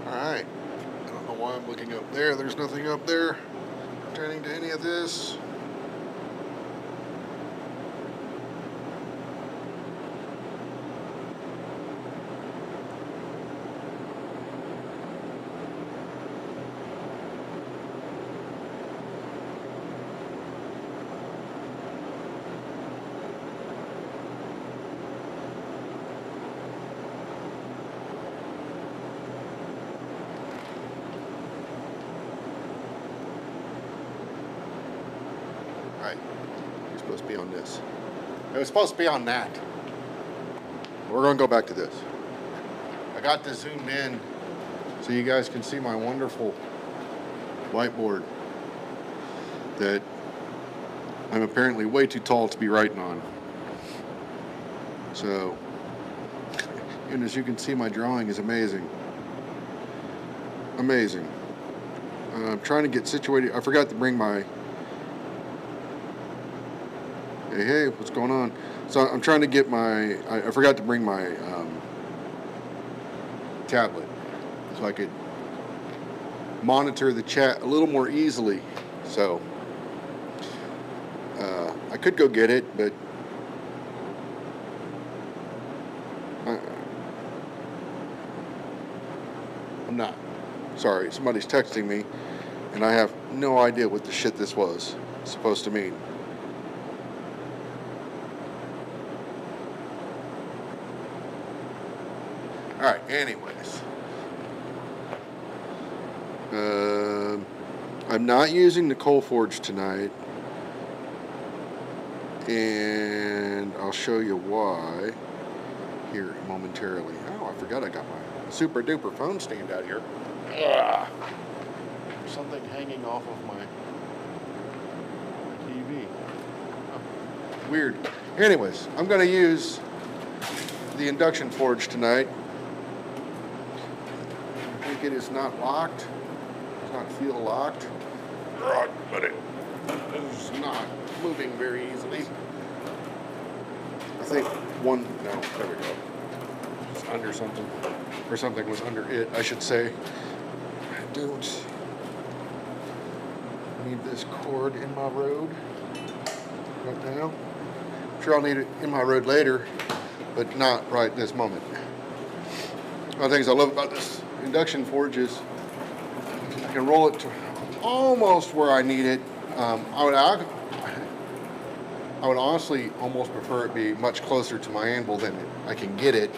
Alright, I don't know why I'm looking up there. There's nothing up there pertaining to any of this. You're supposed to be on this. It was supposed to be on that. We're going to go back to this. I got this zoomed in so you guys can see my wonderful whiteboard that I'm apparently way too tall to be writing on. So, and as you can see, my drawing is amazing. Amazing. I'm trying to get situated. I forgot to bring my... Hey, what's going on? So I'm trying to get my... I forgot to bring my tablet so I could monitor the chat a little more easily. So I could go get it, but I'm not. Sorry, somebody's texting me, and I have no idea what the shit this was supposed to mean. Alright, anyways. I'm not using the coal forge tonight, and I'll show you why here momentarily. Oh, I forgot I got my super duper phone stand out here. Ugh. There's something hanging off of my TV. Oh, weird. Anyways, I'm going to use the induction forge tonight. I think it is not locked. It does not feel locked. But it is not moving very easily. I think one, no, there we go. It's under something, or something was under it, I should say. I don't need this cord in my road right now. I'm sure I'll need it in my road later, but not right this moment. One of the things I love about this induction forge is I can roll it to almost where I need it. I would honestly almost prefer it be much closer to my anvil than I can get it,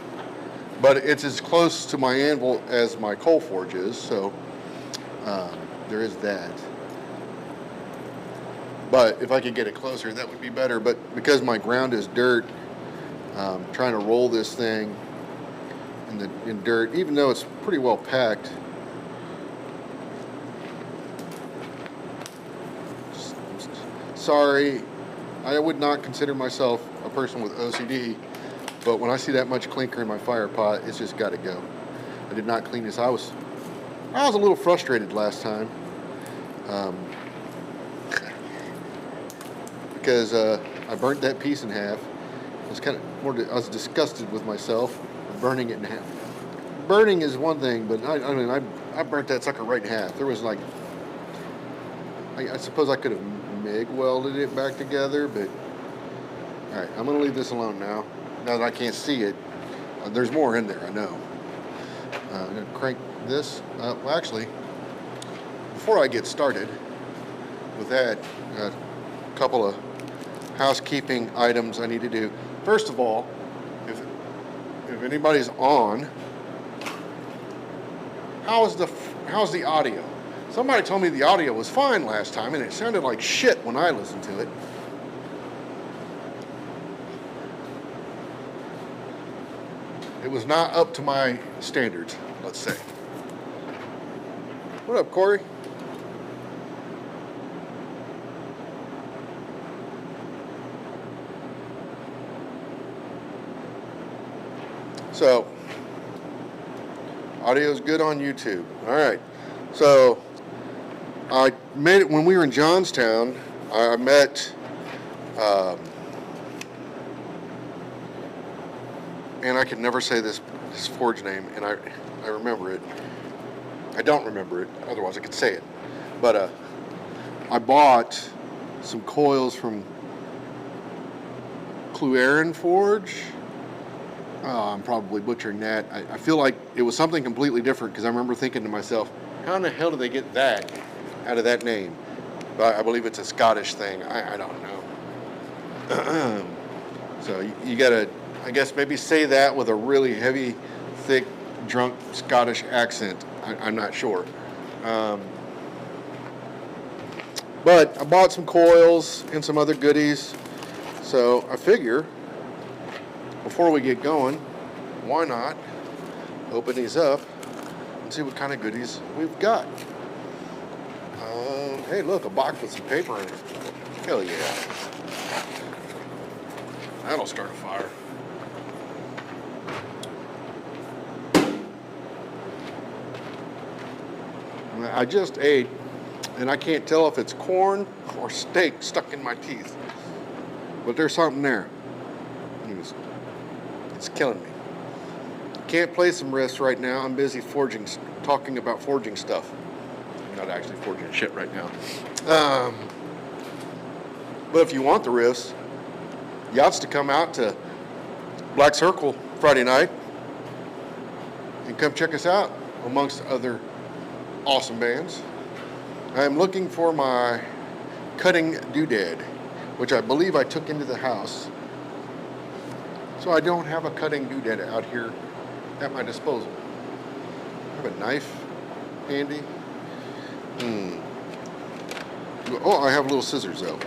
but it's as close to my anvil as my coal forge is, so there is that. But if I could get it closer, that would be better. But because my ground is dirt, trying to roll this thing in dirt, even though it's pretty well packed, sorry, I would not consider myself a person with OCD, but when I see that much clinker in my fire pot, it's just got to go. I did not clean this. I was a little frustrated last time because I burnt that piece in half. I was disgusted with myself for burning it in half. Burning is one thing, but I burnt that sucker right in half. There was like, I suppose I could have MIG welded it back together, but all right, I'm gonna leave this alone now that I can't see it. There's more in there, I know. I'm gonna crank this. Well, actually, before I get started with that, a couple of housekeeping items I need to do. First of all, if anybody's on, how is the how's the audio? Somebody told me the audio was fine last time, and it sounded like shit when I listened to it. It was not up to my standards, let's say. What up, Corey? So, audio's good on YouTube. All right. So, I made it when we were in Johnstown. I met, and I can never say this forge name, and I remember it. I don't remember it, otherwise I could say it. But I bought some coils from Cluerin Forge. I'm probably butchering that. I feel like it was something completely different because I remember thinking to myself, how in the hell did they get that out of that name? But I believe it's a Scottish thing. I don't know. So you gotta, I guess, maybe say that with a really heavy, thick, drunk Scottish accent. I'm not sure. But I bought some coils and some other goodies. So I figure, before we get going, why not open these up and see what kind of goodies we've got. Hey, look, a box with some paper in it. Hell yeah. That'll start a fire. I just ate, and I can't tell if it's corn or steak stuck in my teeth. But there's something there. It's killing me. Can't play some riffs right now. I'm busy talking about forging stuff. I'm not actually forging shit right now. But if you want the riffs, you ought to come out to Black Circle Friday night and come check us out amongst other awesome bands. I'm looking for my cutting doodad, which I believe I took into the house. So I don't have a cutting doodad out here at my disposal. I have a knife handy. Oh, I have little scissors though.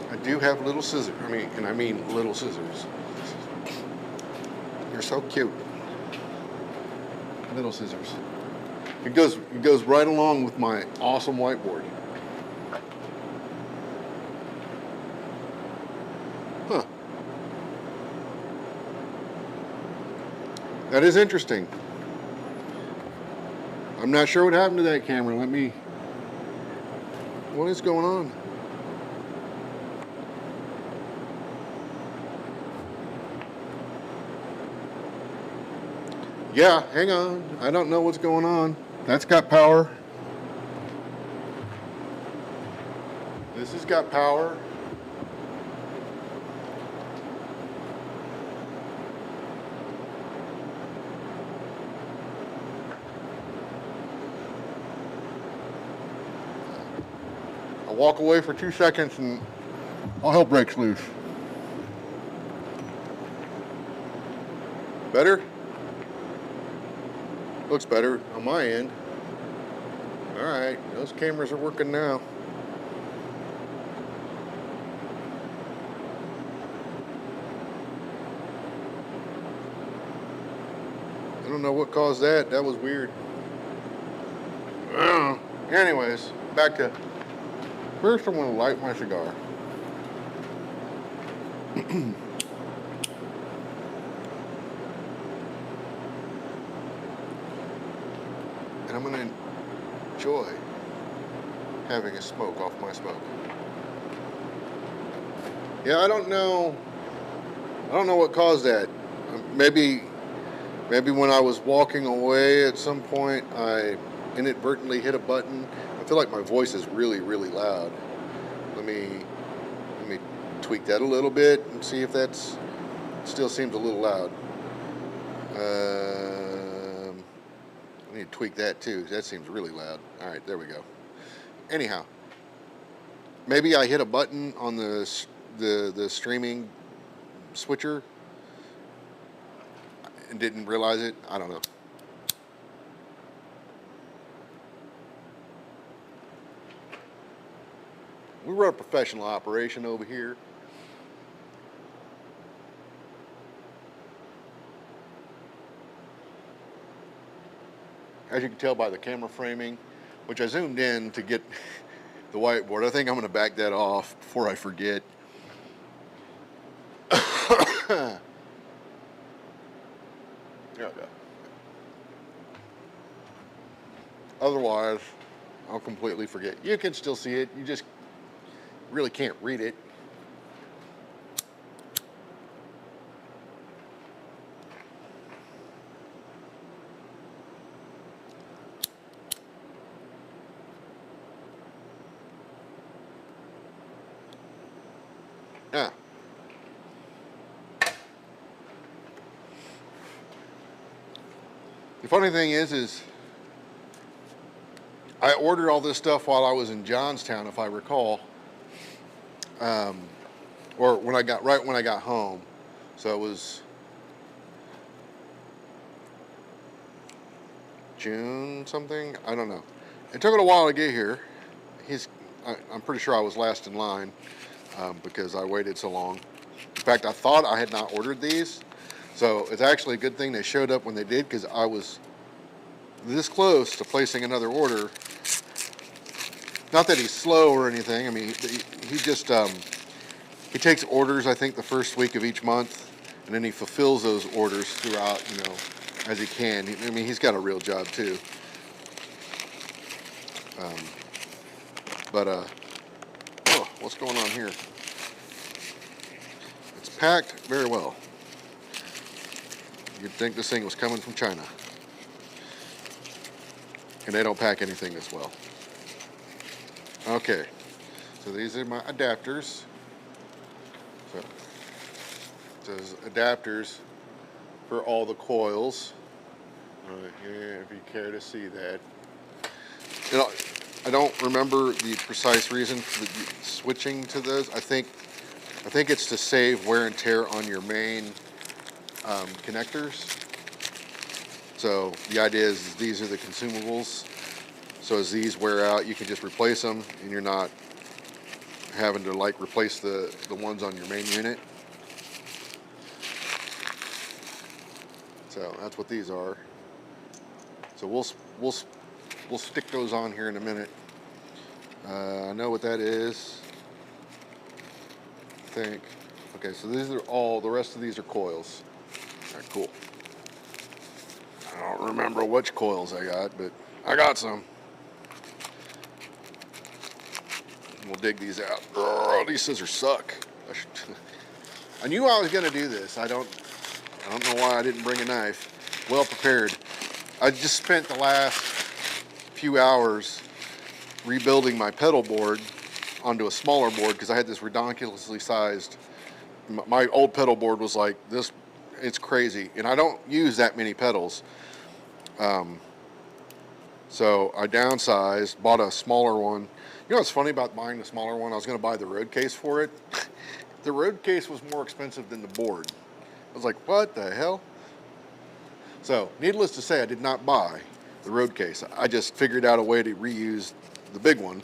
I do have little scissors. I mean little scissors. You're so cute. Little scissors. It goes right along with my awesome whiteboard. Huh. That is interesting. I'm not sure what happened to that camera. What is going on? Yeah, hang on. I don't know what's going on. That's got power. This has got power. I'll walk away for 2 seconds and all hell breaks loose. Better? Looks better on my end. Alright, those cameras are working now. I don't know what caused that. That was weird. Anyways, back to... First I'm going to light my cigar. And I'm going to enjoy having a smoke off my smoke. Yeah, I don't know what caused that. Maybe when I was walking away at some point, I inadvertently hit a button. I feel like my voice is really, really loud. Let me tweak that a little bit and see if that's still seems a little loud. I need to tweak that too. That seems really loud. All right, there we go. Anyhow, maybe I hit a button on the streaming switcher and didn't realize it. I don't know. We run a professional operation over here. As you can tell by the camera framing, which I zoomed in to get the whiteboard. I think I'm going to back that off before I forget. Otherwise, I'll completely forget. You can still see it. You just really can't read it. Yeah. The funny thing is I ordered all this stuff while I was in Johnstown, if I recall, or when I got home. So it was June something. I don't know. It took it a while to get here. I'm pretty sure I was last in line because I waited so long. In fact, I thought I had not ordered these, so it's actually a good thing they showed up when they did, because I was this close to placing another order. Not that he's slow or anything. I mean, he just he takes orders, I think, the first week of each month, and then he fulfills those orders throughout, as he can. I mean, he's got a real job too. Oh, what's going on here? It's packed very well. You'd think this thing was coming from China. And they don't pack anything this well. Okay, so these are my adapters. So it says adapters for all the coils. Right here, if you care to see that. I don't remember the precise reason for the switching to those. I think it's to save wear and tear on your main connectors. So the idea is these are the consumables. So as these wear out, you can just replace them, and you're not having to replace the ones on your main unit. So that's what these are. So we'll stick those on here in a minute. I know what that is. I think. Okay, so these are all. The rest of these are coils. All right, cool. I don't remember which coils I got, but I got some. We'll dig these out. Oh, these scissors suck. I knew I was gonna do this. I don't know why I didn't bring a knife. Well prepared. I just spent the last few hours rebuilding my pedal board onto a smaller board because I had this ridiculously sized. My old pedal board was like this. It's crazy, and I don't use that many pedals. So I downsized, bought a smaller one. You know what's funny about buying the smaller one? I was going to buy the road case for it. The road case was more expensive than the board. I was like, what the hell? So, needless to say, I did not buy the road case. I just figured out a way to reuse the big one.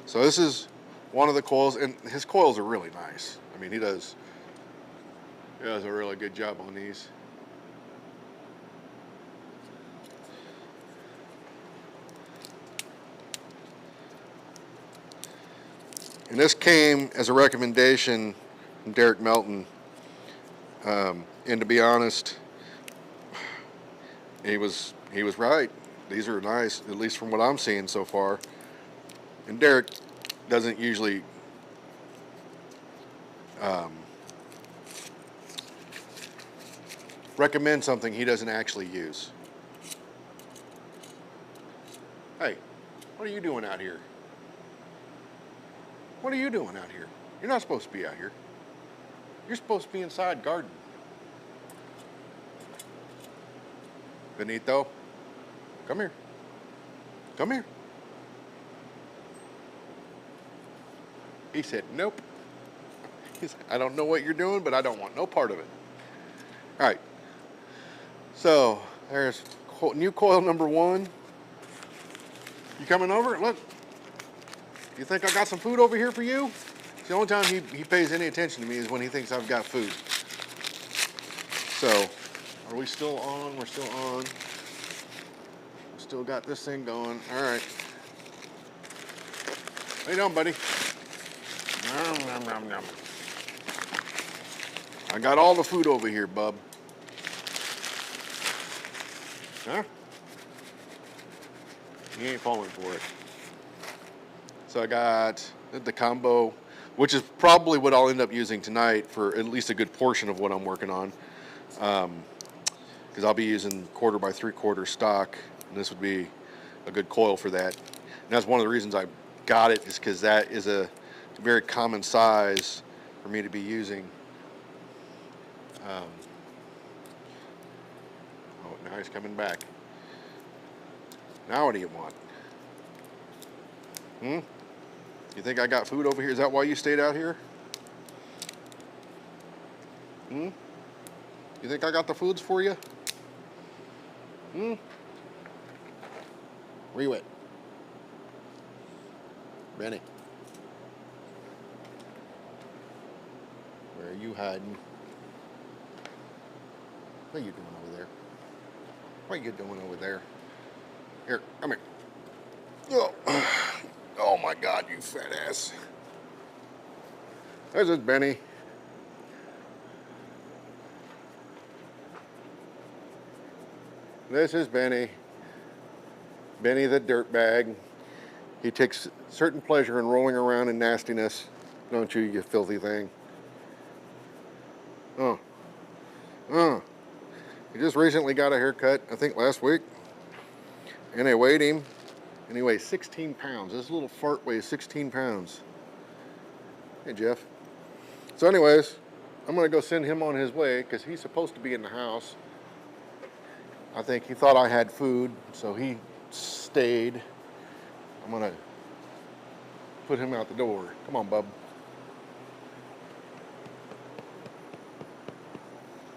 So this is one of the coils, and his coils are really nice. I mean, he does a really good job on these. And this came as a recommendation from Derek Melton. And to be honest, he was right. These are nice, at least from what I'm seeing so far. And Derek doesn't usually recommend something he doesn't actually use. Hey, what are you doing out here? What are you doing out here? You're not supposed to be out here. You're supposed to be inside garden. Benito, come here. Come here. He said, nope. He said, I don't know what you're doing, but I don't want no part of it. All right. So there's new coil number 1. You coming over? Look. You think I got some food over here for you? It's the only time he pays any attention to me is when he thinks I've got food. So, are we still on? We're still on. Still got this thing going. All right. How you doing, buddy? Nom, nom, nom, nom. I got all the food over here, bub. Huh? He ain't falling for it. So I got the combo, which is probably what I'll end up using tonight for at least a good portion of what I'm working on. Because I'll be using 1/4 by 3/4 stock, and this would be a good coil for that. And that's one of the reasons I got it, is because that is a very common size for me to be using. Oh, now he's coming back. Now what do you want? You think I got food over here? Is that why you stayed out here? You think I got the foods for you? Where you at? Benny. Where are you hiding? What are you doing over there? What are you doing over there? Here, come here. Oh my God, you fat ass. There's this Benny. This is Benny. Benny the dirtbag. He takes certain pleasure in rolling around in nastiness. Don't you, you filthy thing? He just recently got a haircut, I think last week. And I weighed him. And he weighs 16 pounds. This little fart weighs 16 pounds. Hey, Jeff. So anyways, I'm going to go send him on his way because he's supposed to be in the house. I think he thought I had food, so he stayed. I'm going to put him out the door. Come on, bub.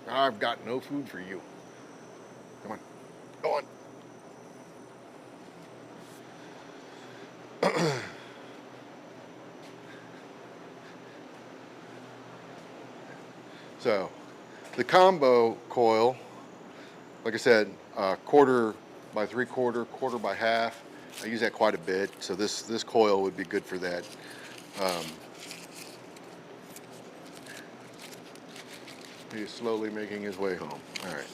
I've got no food for you. Come on. Go on. So, the combo coil, like I said, 1/4 by 3/4, 1/4 by 1/2. I use that quite a bit, so this coil would be good for that. He's slowly making his way home. All right.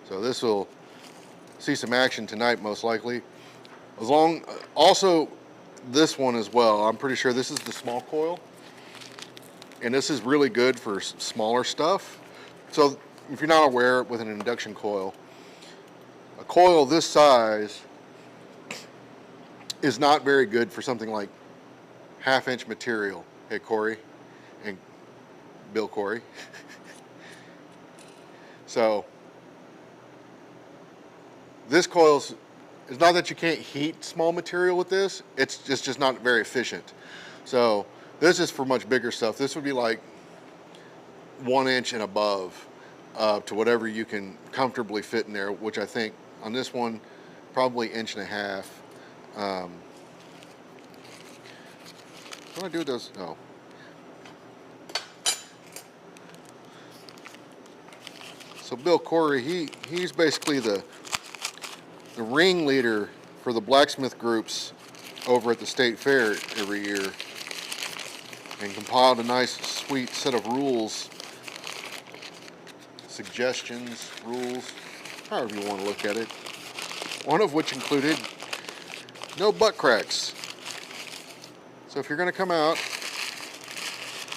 So this will see some action tonight, most likely. Also, this one as well. I'm pretty sure this is the small coil. And this is really good for smaller stuff. So if you're not aware, with an induction coil, a coil this size is not very good for something like 1/2-inch material. Hey, Corey and Bill Corey. So this coil is not that you can't heat small material with this. It's just not very efficient. So this is for much bigger stuff. This would be like 1 inch and above to whatever you can comfortably fit in there, which I think on this one, probably 1.5 inches. What do I do with those? Oh. So Bill Corey, he's basically the ringleader for the blacksmith groups over at the state fair every year, and compiled a nice, sweet set of rules, suggestions, rules, however you want to look at it. One of which included no butt cracks. So if you're going to come out,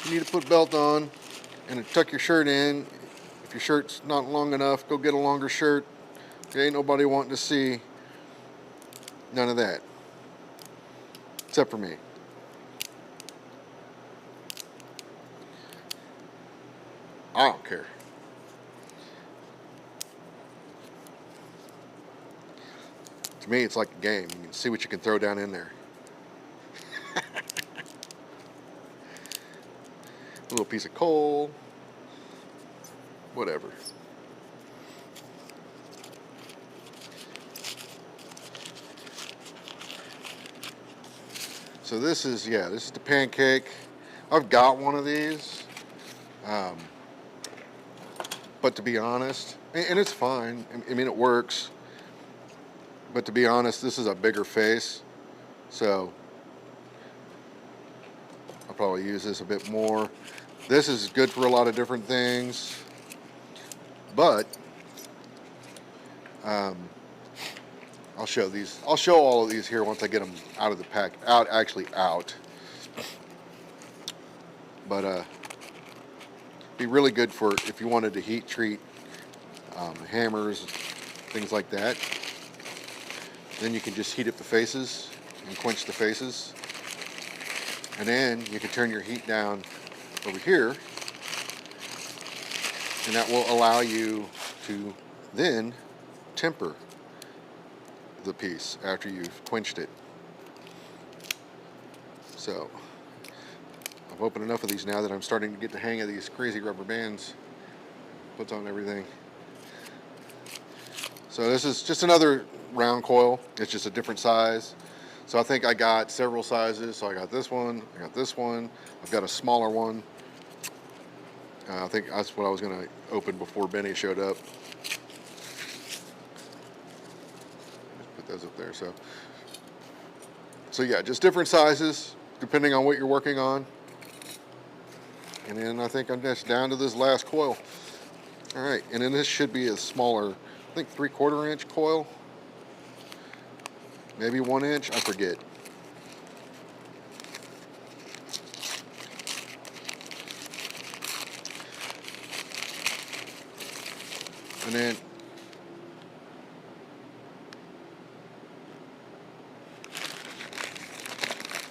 you need to put a belt on and tuck your shirt in. If your shirt's not long enough, go get a longer shirt. There ain't nobody wanting to see none of that, except for me. I don't care. To me, it's like a game. You can see what you can throw down in there. A little piece of coal, whatever. So this is, yeah, this is the pancake. I've got one of these. Um, but to be honest, and it's fine. I mean, it works. But to be honest, this is a bigger face. So I'll probably use this a bit more. This is good for a lot of different things. But um, I'll show these. I'll show all of these here once I get them out of the pack. Actually out. But be really good for if you wanted to heat treat hammers, things like that. Then you can just heat up the faces and quench the faces. And then you can turn your heat down over here, and that will allow you to then temper the piece after you've quenched it. So I've opened enough of these now that I'm starting to get the hang of these crazy rubber bands. Puts on everything. So this is just another round coil. It's just a different size. So I think I got several sizes. So I got this one, I got this one, I've got a smaller one. I think that's what I was going to open before Benny showed up. Just put those up there. So yeah, just different sizes depending on what you're working on. And then I think I'm just down to this last coil. All right, and then this should be a smaller, I think 3/4 inch coil. Maybe 1 inch, I forget. And then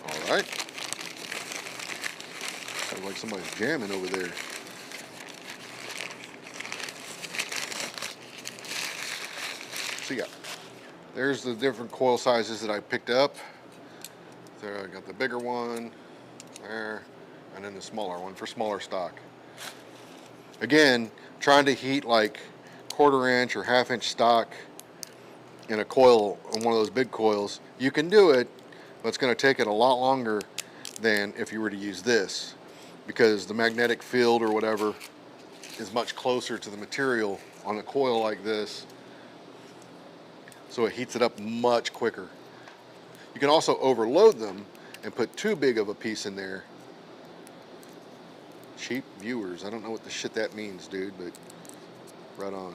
all right. Sounds like somebody's jamming over there. So yeah, there's the different coil sizes that I picked up. So I got the bigger one there, and then the smaller one for smaller stock. Again, trying to heat like 1/4 inch or 1/2 inch stock in a coil, on one of those big coils, you can do it, but it's going to take it a lot longer than if you were to use this, because the magnetic field or whatever is much closer to the material on a coil like this, so it heats it up much quicker. You can also overload them and put too big of a piece in there. Cheap viewers, I don't know what the shit that means, dude, but right on.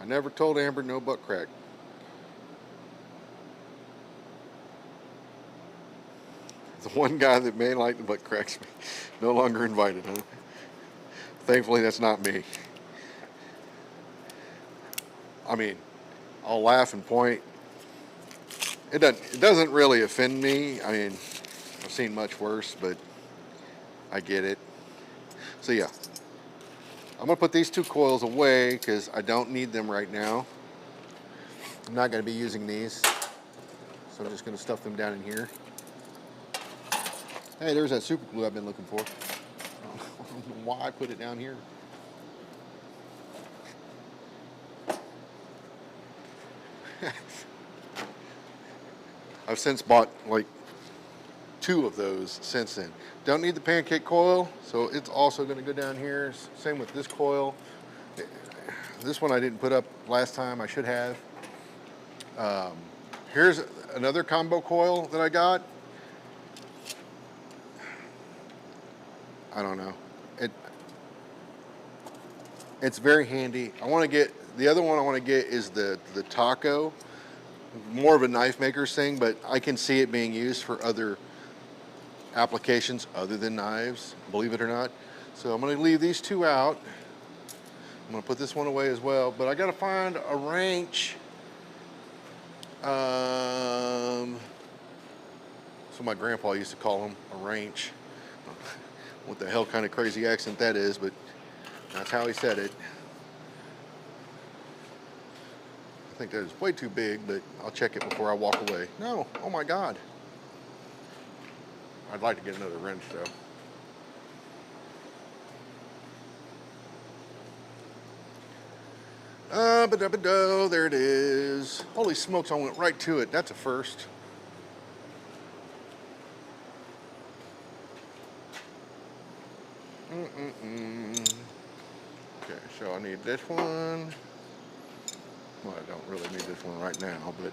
I never told Amber no butt crack. The one guy that may like the butt cracks no longer invited, huh? Thankfully, that's not me. I mean, I'll laugh and point. It doesn't really offend me. I mean, I've seen much worse, but I get it. So yeah, I'm gonna put these two coils away because I don't need them right now. I'm not gonna be using these, so I'm just gonna stuff them down in here. Hey, there's that super glue I've been looking for. I don't know why I put it down here. I've since bought like 2 of those since then. Don't need the pancake coil, so it's also going to go down here. Same with this coil. This one I didn't put up last time. I should have. Here's another combo coil that I got. I don't know. It's very handy. I want to get the other one. I want to get is the taco. More of a knife maker's thing, but I can see it being used for other applications other than knives, believe it or not. So I'm going to leave these 2 out. I'm going to put this one away as well, but I got to find a wrench. So my grandpa used to call them a wrench. What the hell kind of crazy accent that is, but that's how he said it. I think that is way too big, but I'll check it before I walk away. No, oh my God. I'd like to get another wrench though. Ba-da-ba-do, there it is. Holy smokes, I went right to it. That's a first. Okay, so I need this one. Well, I don't really need this one right now, but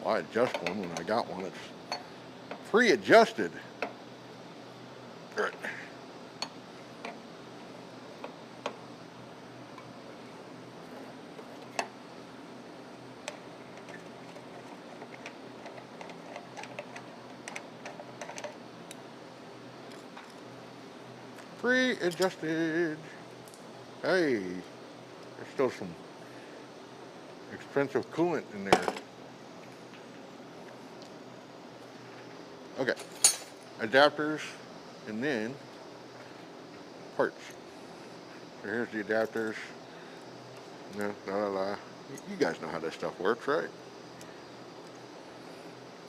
why adjust one when I got one? It's pre-adjusted. Right. Pre-adjusted. Hey, there's still some expensive coolant in there. Okay, adapters, and then parts. So here's the adapters. No, you guys know how this stuff works, right?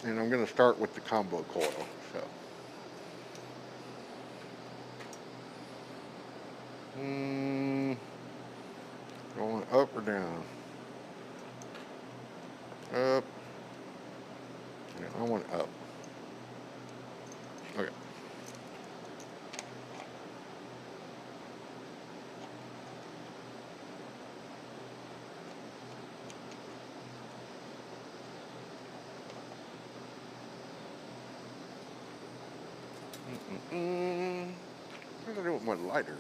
And I'm going to start with the combo coil. So, going up or down? Up. Yeah, I want up. Okay. What did I do with my lighter?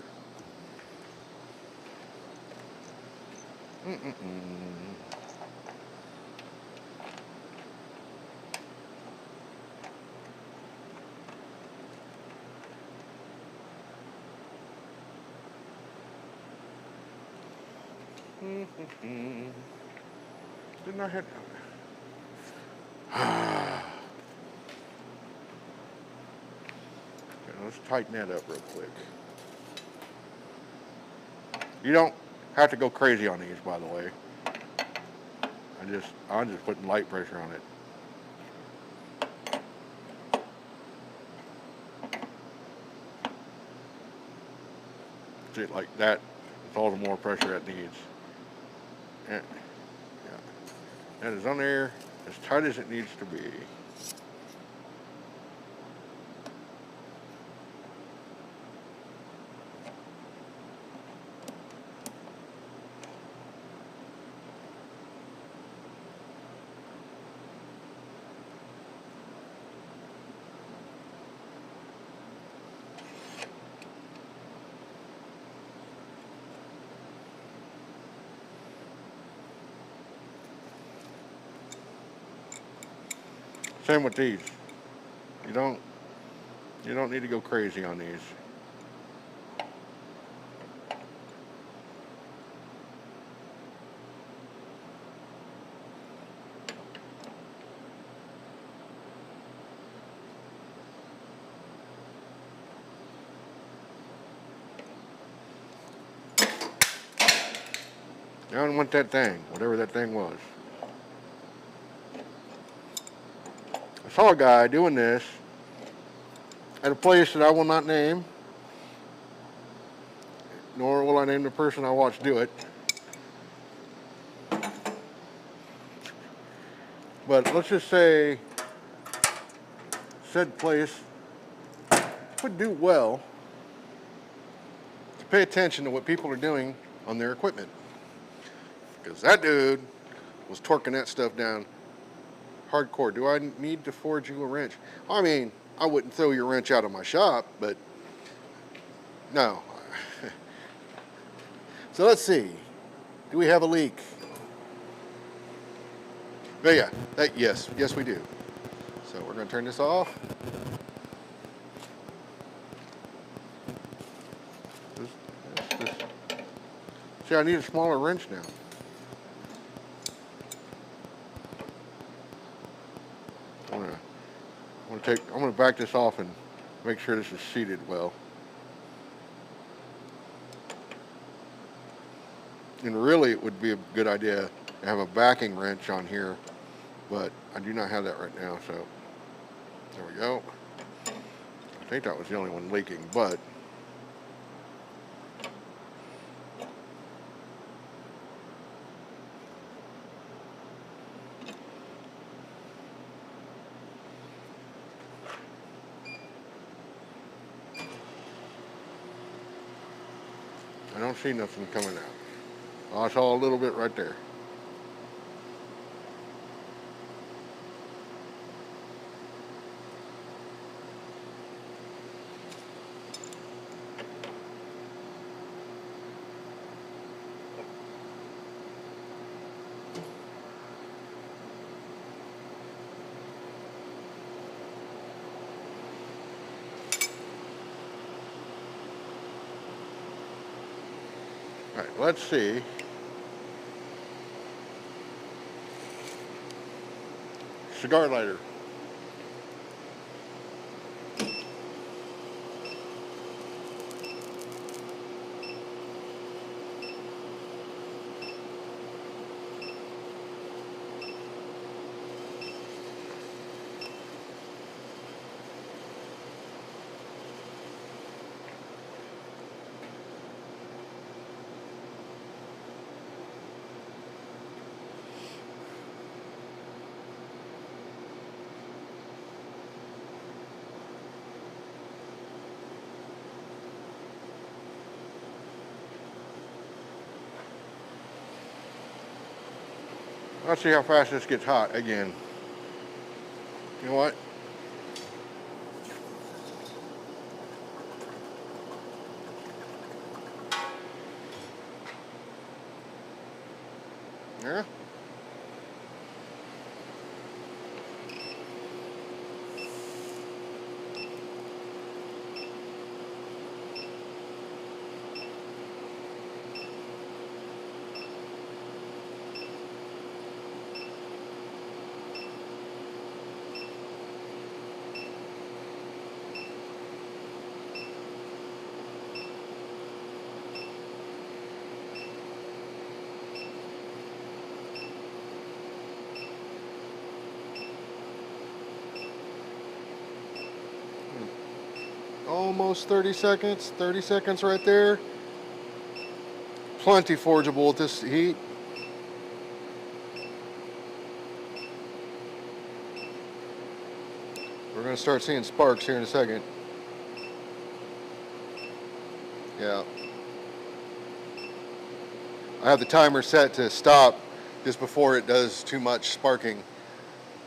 Didn't I hit? Okay, let's tighten that up real quick. You don't have to go crazy on these, by the way. I'm just putting light pressure on it. See, like that, it's all the more pressure it needs. And, yeah. That is on there as tight as it needs to be. Same with these. You don't need to go crazy on these. I don't want that thing, whatever that thing was. I saw a guy doing this at a place that I will not name, nor will I name the person I watched do it. But let's just say said place would do well to pay attention to what people are doing on their equipment. Because that dude was torquing that stuff down hardcore. Do I need to forge you a wrench? I mean, I wouldn't throw your wrench out of my shop, but no. So let's see. Do we have a leak? Oh yeah, yes we do. So we're going to turn this off. See, I need a smaller wrench now. I'm gonna back this off and make sure this is seated well. And really, it would be a good idea to have a backing wrench on here, but I do not have that right now, so there we go. I think that was the only one leaking, but I don't see nothing coming out. Oh, I saw a little bit right there. All right, let's see. Cigar lighter. Let's see how fast this gets hot again. You know what? Yeah. Almost 30 seconds. 30 seconds right there. Plenty forgeable at this heat. We're going to start seeing sparks here in a second. Yeah. I have the timer set to stop just before it does too much sparking.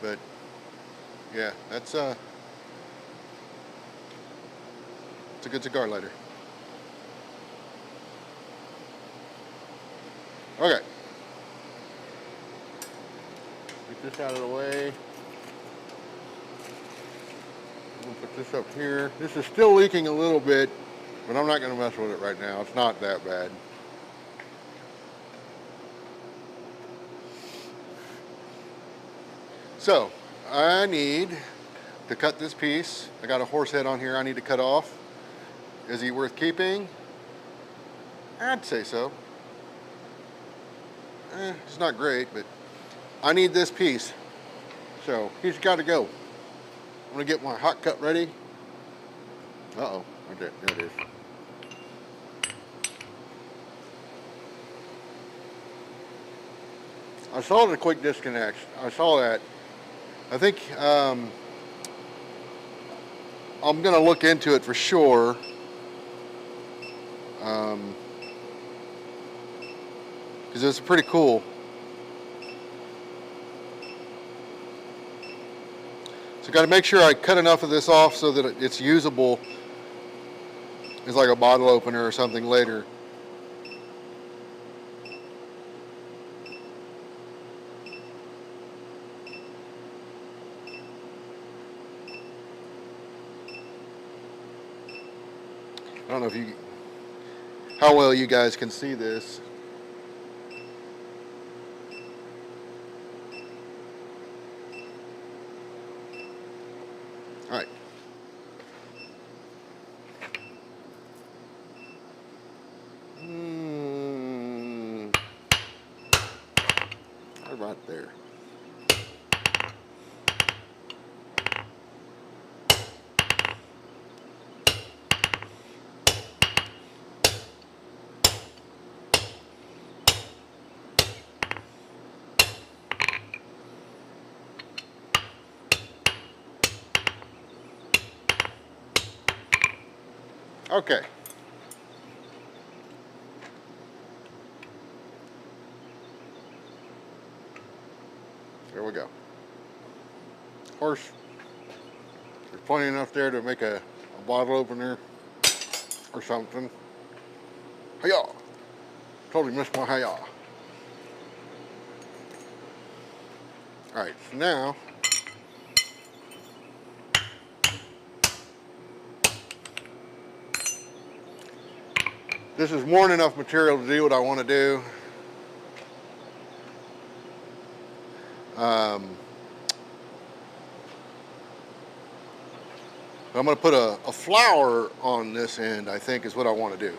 But yeah, it's a good cigar lighter. Okay. Get this out of the way. I'm going to put this up here. This is still leaking a little bit, but I'm not going to mess with it right now. It's not that bad. So, I need to cut this piece. I got a horse head on here I need to cut off. Is he worth keeping? I'd say so. It's not great, but I need this piece. So, he's got to go. I'm going to get my hot cut ready. Uh-oh. Okay, there it is. I saw the quick disconnect. I saw that. I think I'm going to look into it for sure. Because it's pretty cool. So got to make sure I cut enough of this off so that it's usable as like a bottle opener or something later. I don't know if how well you guys can see this. All right. Right there. Okay. There we go. Of course, there's plenty enough there to make a bottle opener or something. Hi-yah! Totally missed my hi-yah. Alright, so now this is more than enough material to do what I want to do. I'm going to put a flower on this end, I think, is what I want to do.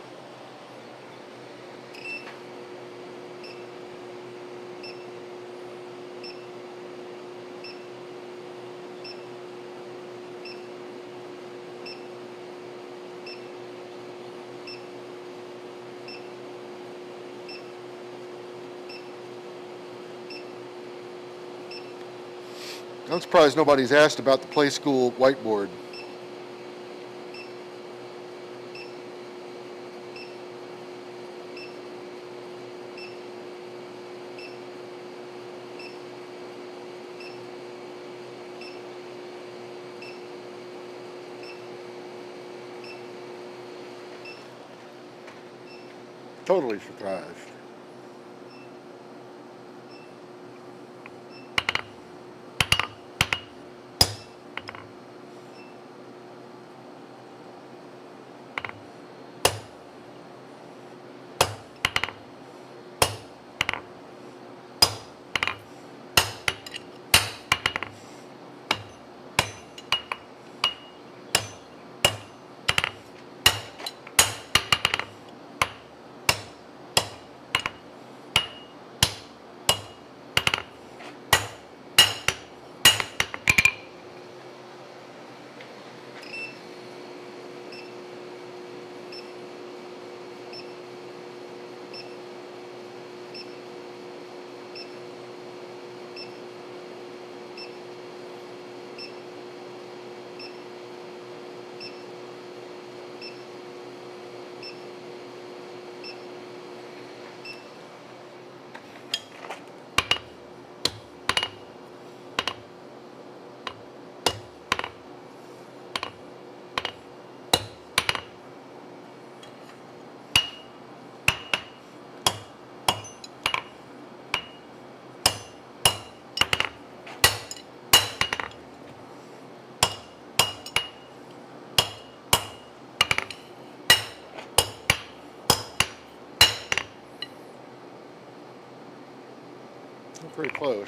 I'm surprised nobody's asked about the play school whiteboard. Totally surprised. I'm pretty close.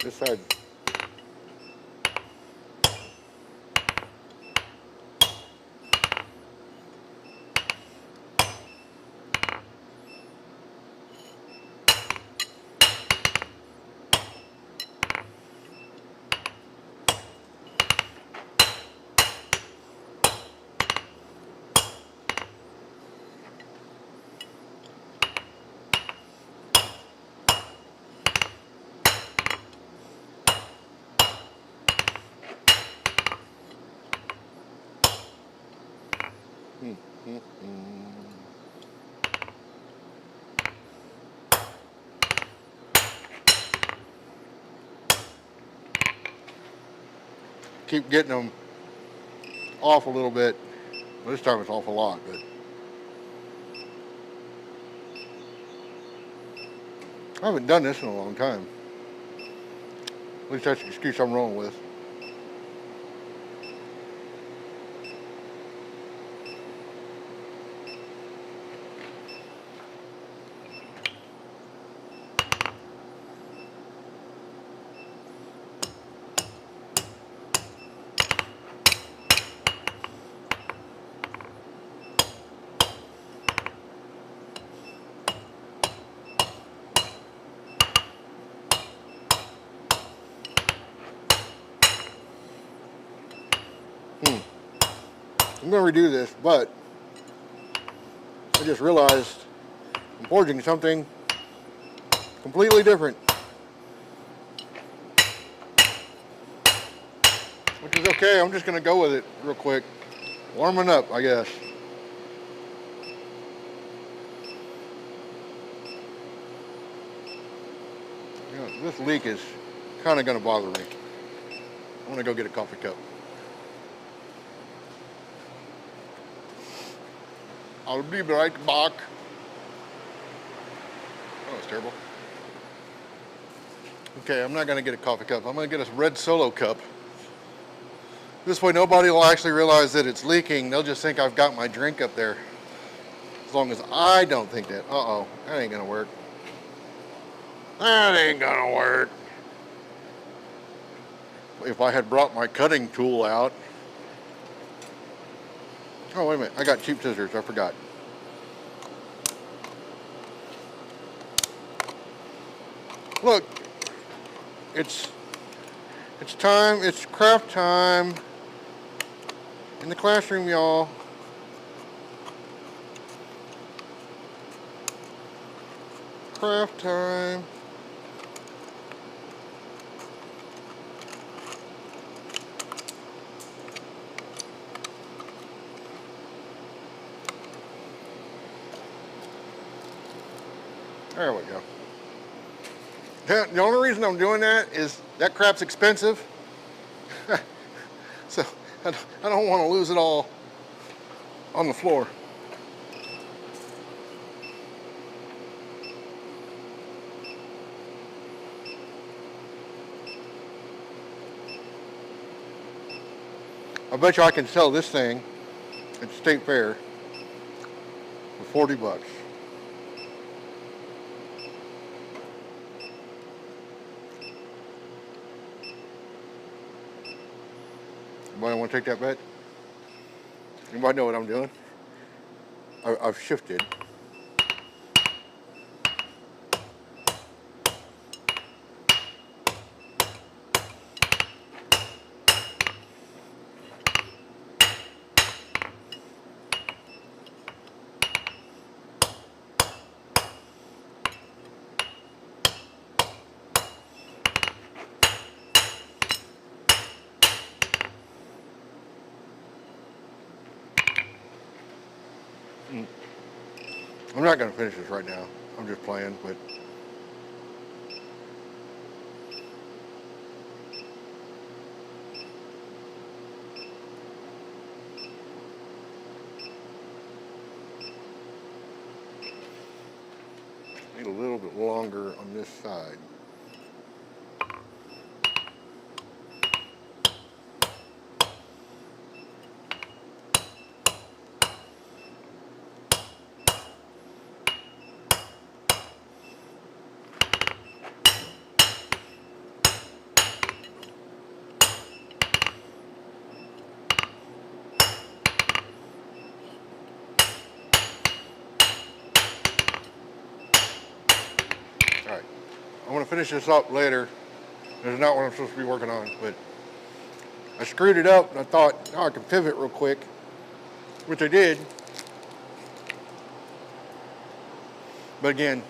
This side. Keep getting them off a little bit. Well, this time it's off a lot, but I haven't done this in a long time. At least that's the excuse I'm rolling with. I'm going to redo this, but I just realized I'm forging something completely different. Which is okay, I'm just going to go with it real quick. Warming up, I guess. You know, this leak is kind of going to bother me. I'm going to go get a coffee cup. I'll be right back. Oh, it's terrible. Okay, I'm not going to get a coffee cup. I'm going to get a red Solo cup. This way nobody will actually realize that it's leaking. They'll just think I've got my drink up there. As long as I don't think that. Uh-oh, that ain't going to work. That ain't going to work. If I had brought my cutting tool out. Oh, wait a minute. I got cheap scissors. I forgot. Look. It's time. It's craft time. In the classroom, y'all. Craft time. There we go. The only reason I'm doing that is that crap's expensive. So I don't want to lose it all on the floor. I bet you I can sell this thing at State Fair for $40. Anybody want to take that bet? Anybody know what I'm doing? I've shifted. I'm not going to finish this right now. I'm just playing, but need a little bit longer on this side. Alright, I'm going to finish this up later. This is not what I'm supposed to be working on, but I screwed it up and I thought, oh, I can pivot real quick, which I did. But again,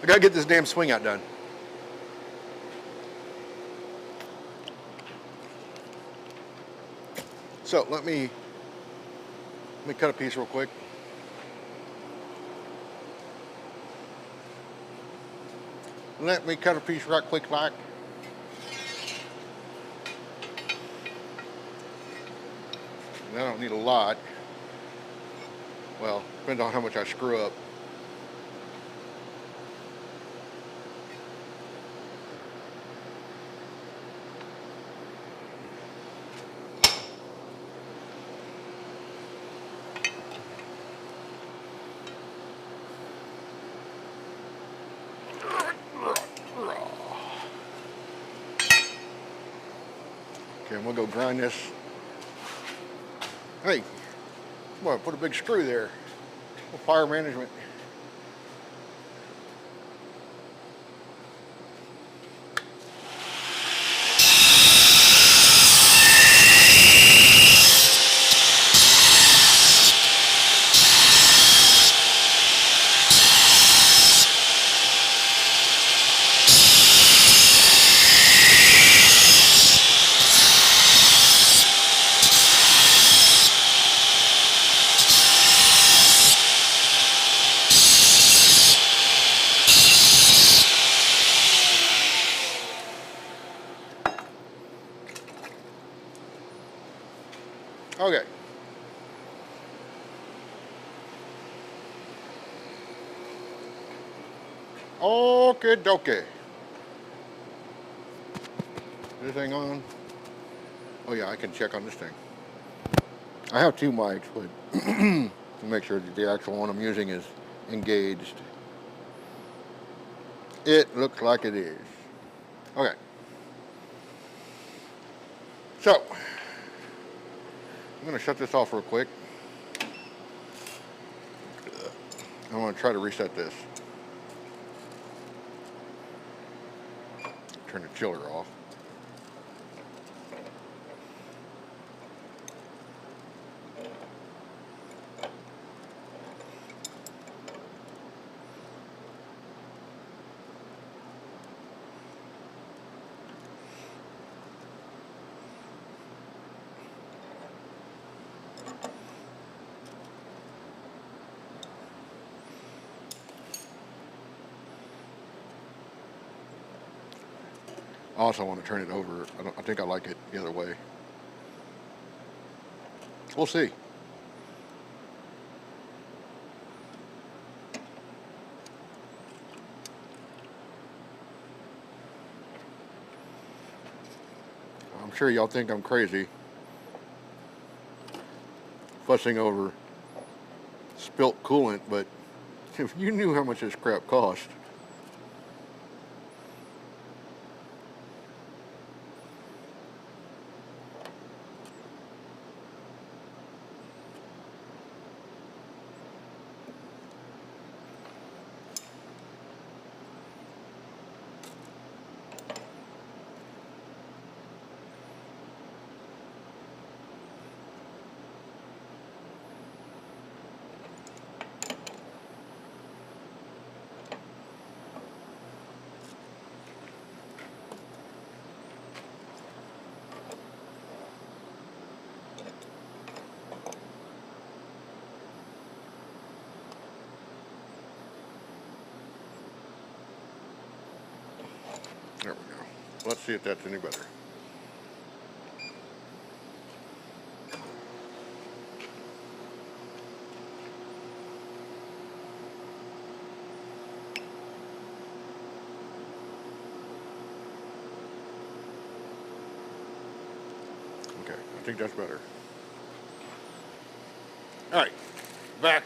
I got to get this damn swing out done. So let me cut a piece real quick. Let me cut a piece right quick like. And I don't need a lot. Well, depends on how much I screw up. Okay, I'm gonna go grind this. Hey, boy, put a big screw there. Fire management. Okay. Okay, dokie. This thing on? Oh yeah, I can check on this thing. I have two mics, but to make sure that the actual one I'm using is engaged. It looks like it is. Okay. So, I'm going to shut this off real quick. I want to try to reset this. Turn the chiller off. I also want to turn it over. I think I like it the other way. We'll see. I'm sure y'all think I'm crazy fussing over spilt coolant, but if you knew how much this crap cost. There we go. Let's see if that's any better. Okay, I think that's better. All right, back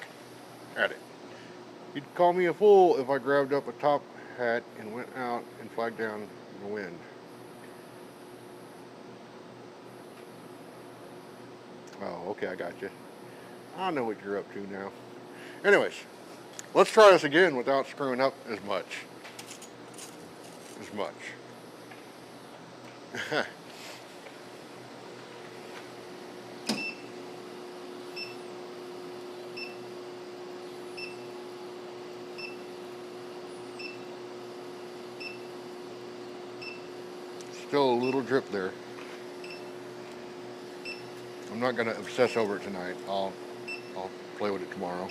at it. You'd call me a fool if I grabbed up a top hat and went out and flagged down in the wind. Oh, okay, I got you. I know what you're up to now. Anyways, let's try this again without screwing up as much. Still a little drip there. I'm not gonna obsess over it tonight. I'll play with it tomorrow.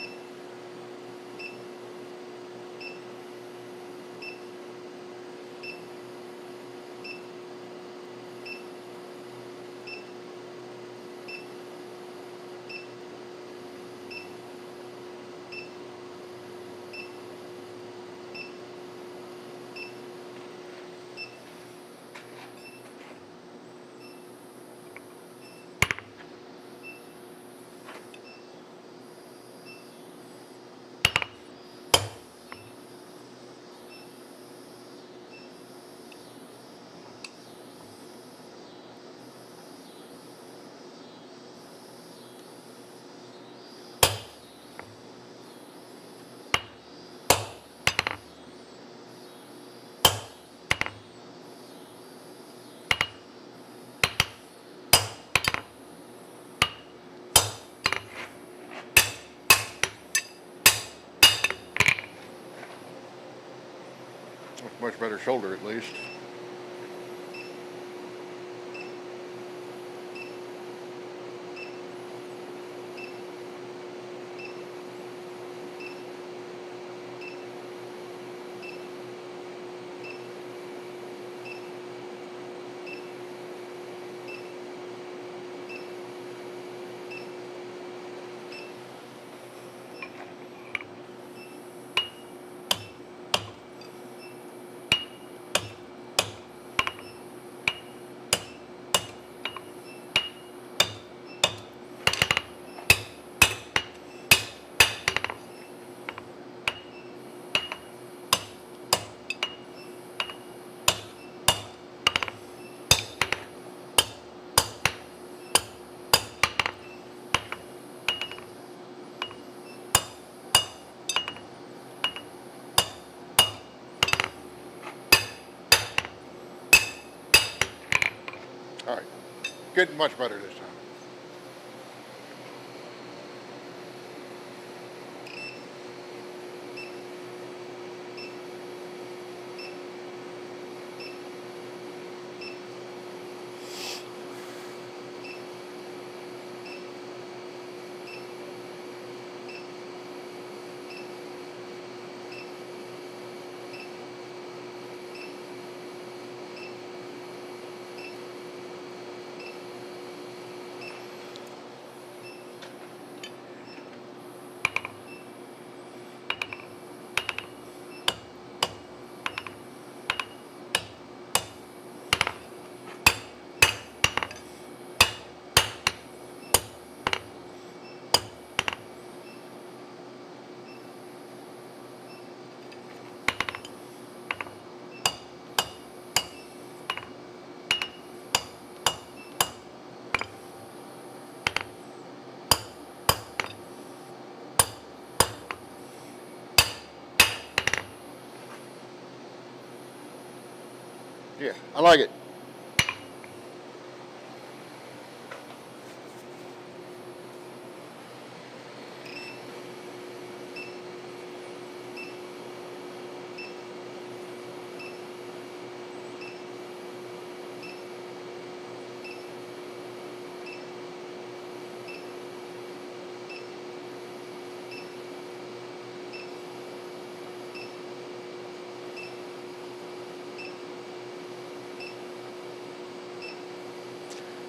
Much better shoulder at least. All right, getting much better this time. Yeah, I like it.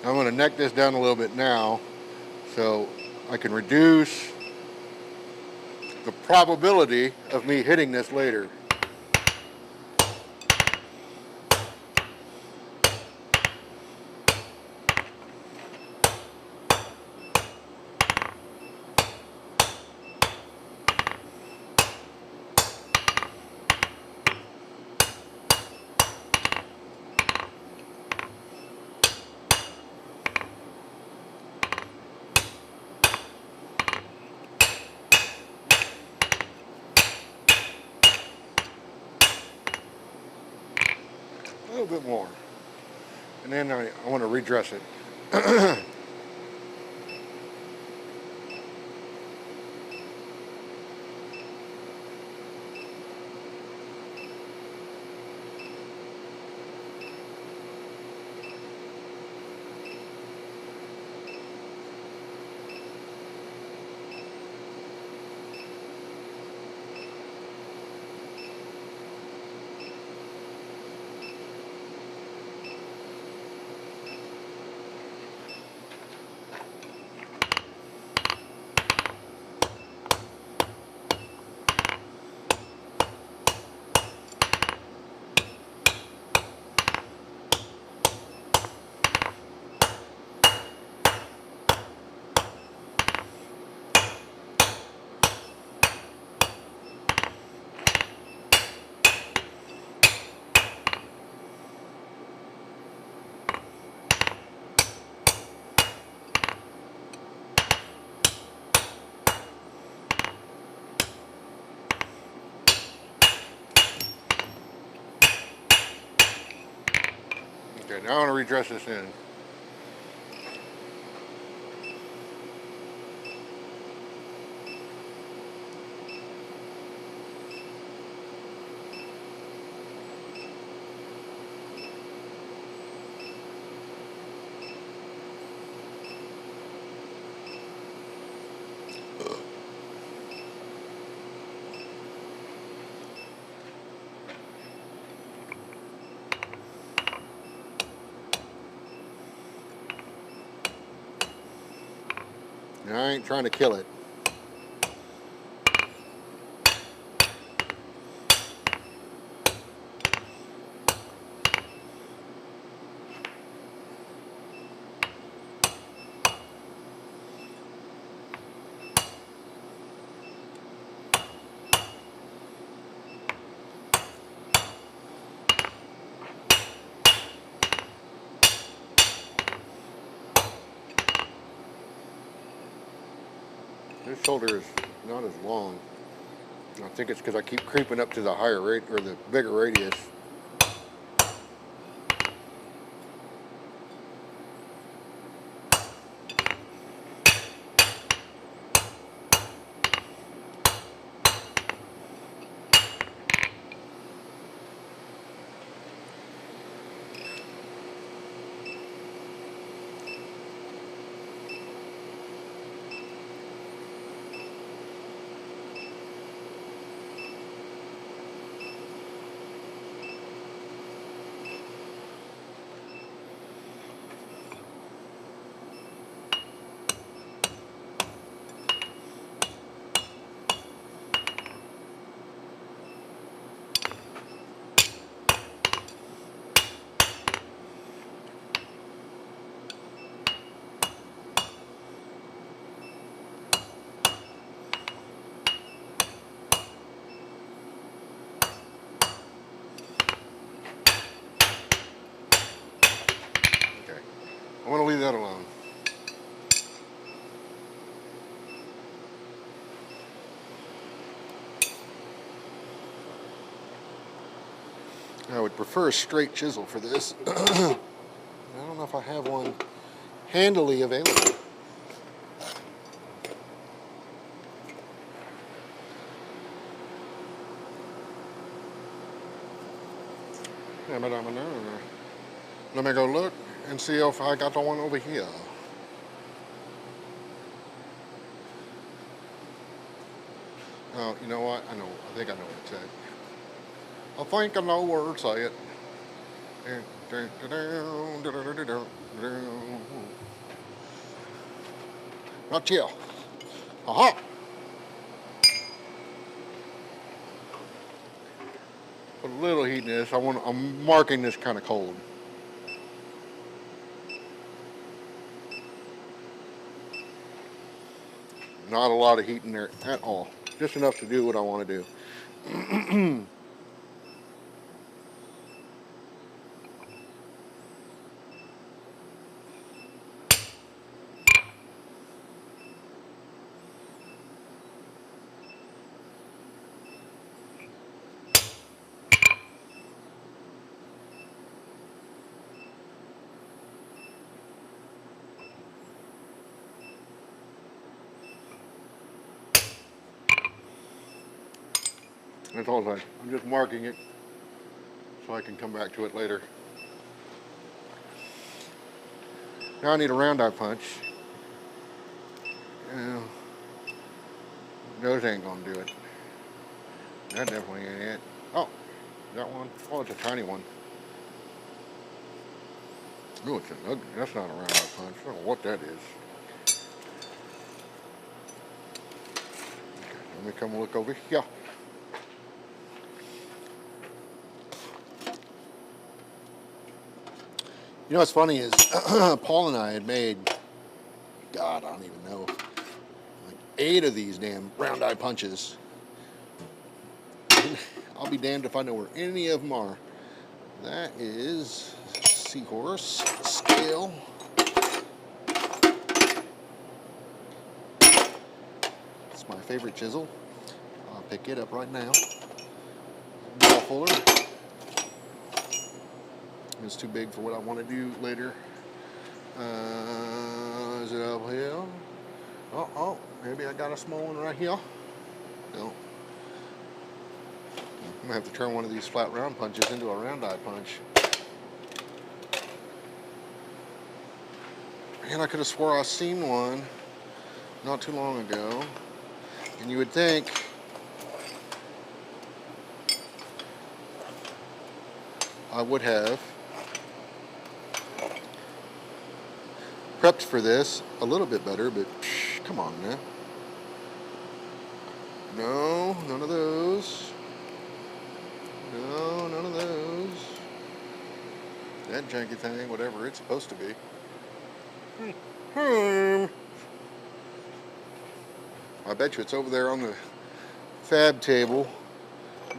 I'm going to neck this down a little bit now so I can reduce the probability of me hitting this later. A little bit more. And then I want to redress it. Okay, now I want to redress this in. Now, I ain't trying to kill it. This shoulder is not as long. I think it's because I keep creeping up to the higher rate or the bigger radius. I'm going to leave that alone. I would prefer a straight chisel for this. I don't know if I have one handily available. Let me go look and see if I got the one over here. Oh, you know what? I think I know what it's at. I think I know where it's at. Not here. Aha! Put a little heat in this. I'm marking this kind of cold. Not a lot of heat in there at all. Just enough to do what I want to do. That's all I'm just marking it so I can come back to it later. Now I need a round eye punch. Those ain't gonna do it. That definitely ain't it. Oh, that one. Oh, it's a tiny one. Oh, that's not a round eye punch. I don't know what that is. Okay, let me come look over here. You know what's funny is Paul and I had made, God, I don't even know, like 8 of these damn round eye punches. I'll be damned if I know where any of them are. That is seahorse scale. It's my favorite chisel. I'll pick it up right now. Ball fuller. It's too big for what I want to do later. Is it up here? Oh, maybe I got a small one right here. No. I'm gonna have to turn one of these flat round punches into a round eye punch. Man, I could have swore I seen one not too long ago. And you would think I would have prepped for this a little bit better, but come on, man. No, none of those. No, none of those. That janky thing, whatever it's supposed to be. I bet you it's over there on the fab table,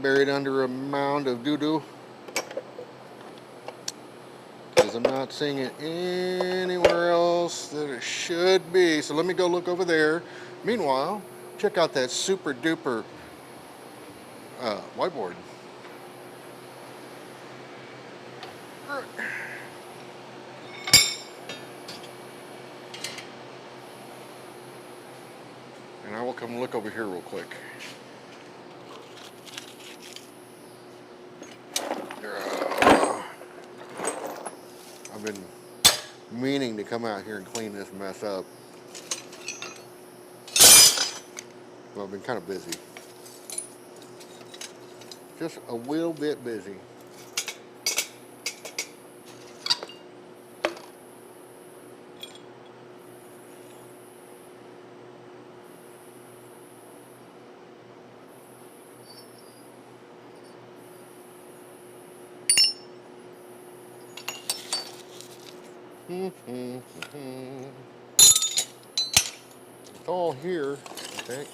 buried under a mound of doo-doo. Because I'm not seeing it anywhere else that it should be. So let me go look over there. Meanwhile, check out that super duper whiteboard. And I will come look over here real quick. I've been meaning to come out here and clean this mess up. Well, I've been kind of busy. Just a little bit busy. It's all here, I think.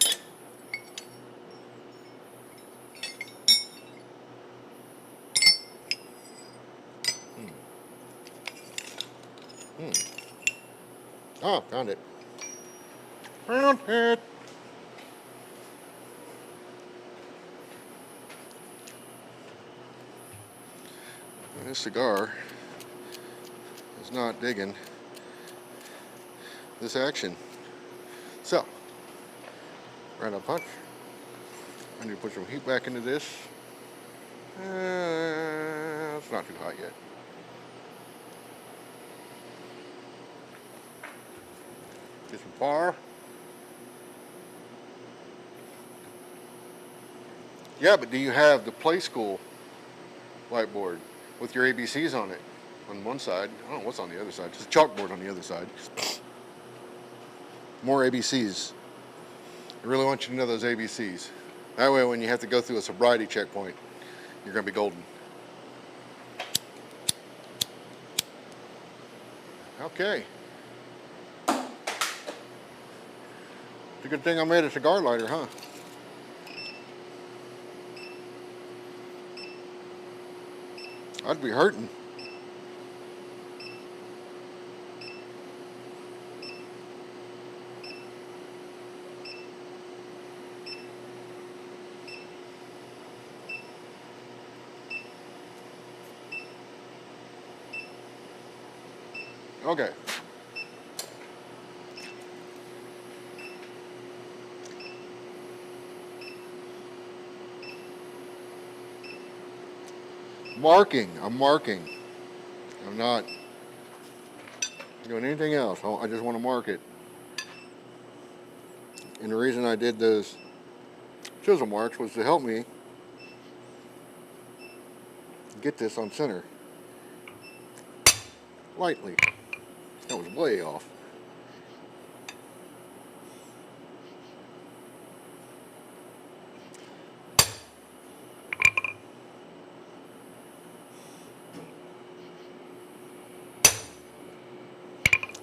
Oh, found it. Found it. This cigar is not digging this action. So, ReDuh punch. I need to put some heat back into this. It's not too hot yet. Get some bar. Yeah, but do you have the play school whiteboard with your ABCs on it on one side? I don't know what's on the other side. Just a chalkboard on the other side. More ABCs. I really want you to know those ABCs. That way when you have to go through a sobriety checkpoint, you're going to be golden. Okay. It's a good thing I made a cigar lighter, huh? I'd be hurting. Okay. Marking. I'm marking. I'm not doing anything else. I just want to mark it. And the reason I did those chisel marks was to help me get this on center. Lightly. That was way off.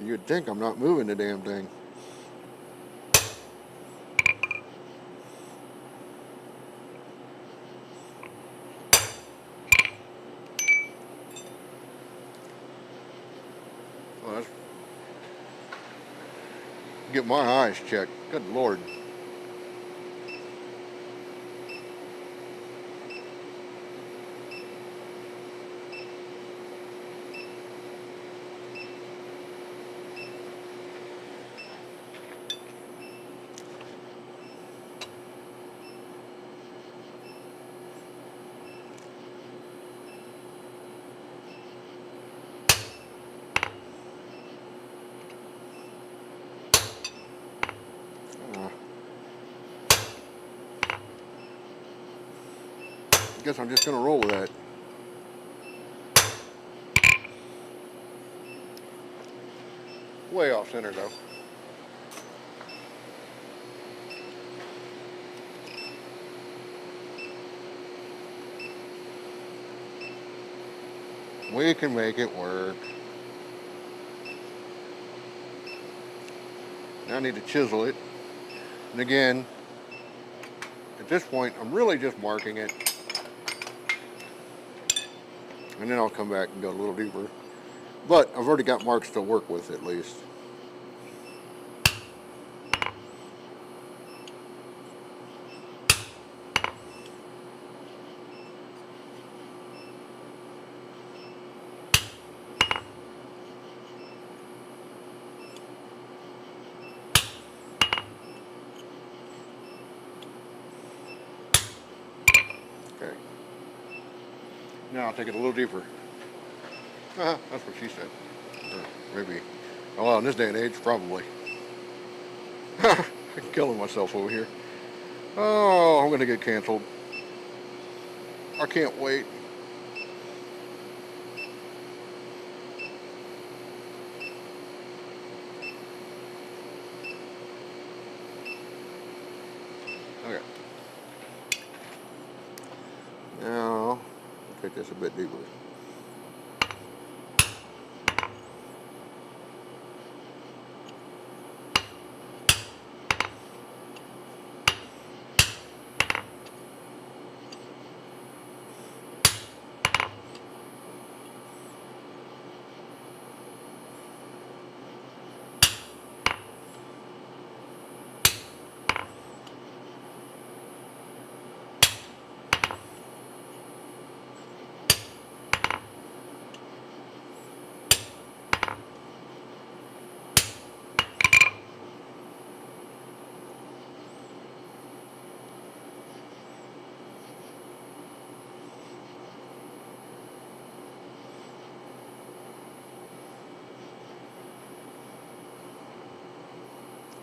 You'd think I'm not moving the damn thing. Well, that's... Get my eyes checked. Good Lord. I guess I'm just going to roll with that. Way off center though. We can make it work. Now I need to chisel it. And again, at this point, I'm really just marking it. And then I'll come back and go a little deeper. But I've already got marks to work with at least. Okay. Now I'll take it a little deeper. That's what she said. Or maybe. Oh, well, in this day and age, probably. I'm killing myself over here. Oh, I'm going to get canceled. I can't wait. Okay. Now, I'll take this a bit deeper.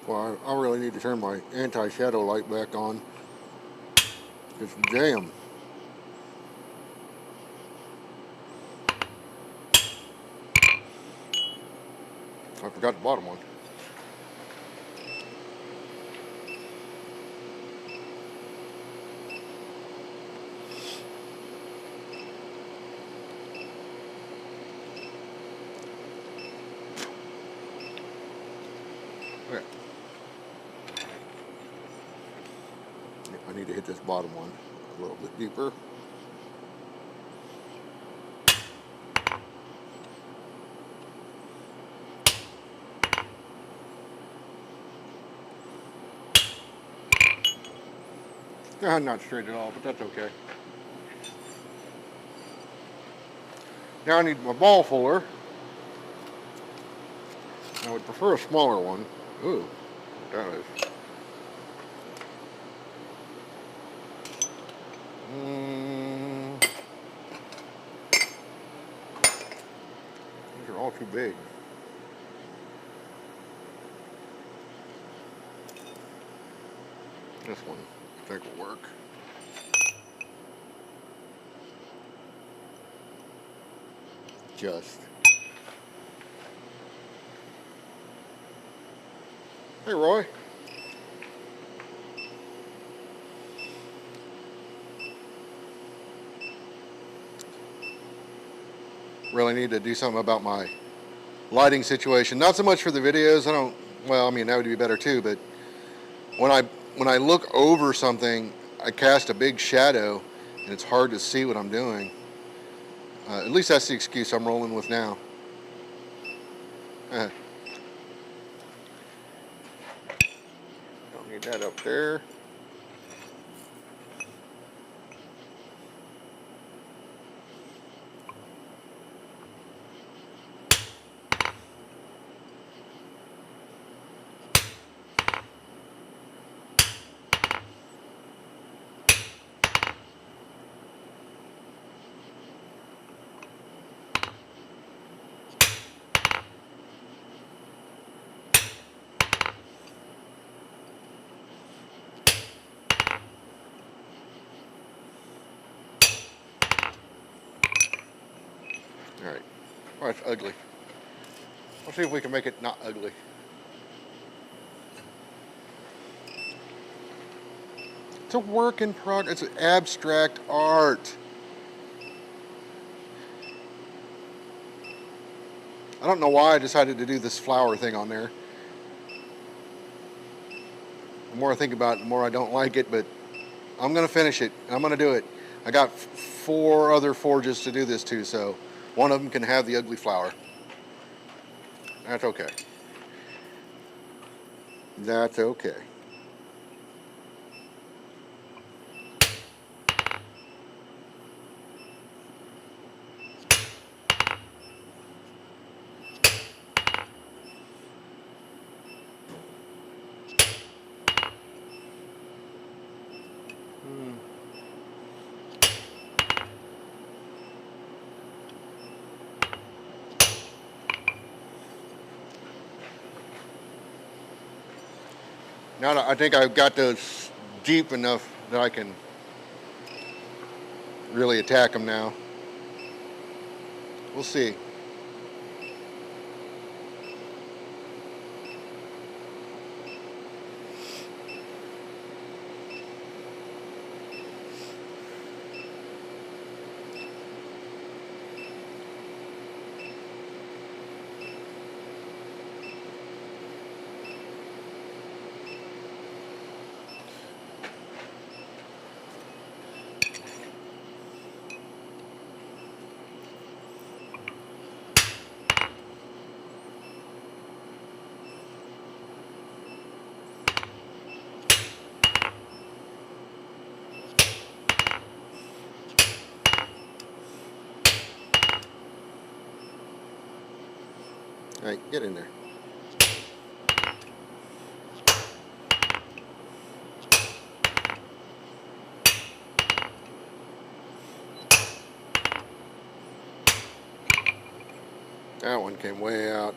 Well, I really need to turn my anti-shadow light back on. It's jam. I forgot the bottom one. Okay. I need to hit this bottom one a little bit deeper. Not straight at all, but that's okay. Now I need my ball fuller. I would prefer a smaller one. Ooh, that is. These are all too big. This one, I think, will work. Just. Hey, Roy. Really need to do something about my lighting situation. Not so much for the videos. Well, I mean, that would be better too, but when I look over something, I cast a big shadow and it's hard to see what I'm doing. At least that's the excuse I'm rolling with now. Don't need that up there. All right. Oh, it's ugly. Let's see if we can make it not ugly. It's a work in progress. It's an abstract art. I don't know why I decided to do this flower thing on there. The more I think about it, the more I don't like it, but I'm going to finish it. I'm going to do it. I got 4 other forges to do this to, so one of them can have the ugly flower. That's okay. That's okay. Now that I think I've got those deep enough that I can really attack them now. We'll see. All right, get in there. That one came way out.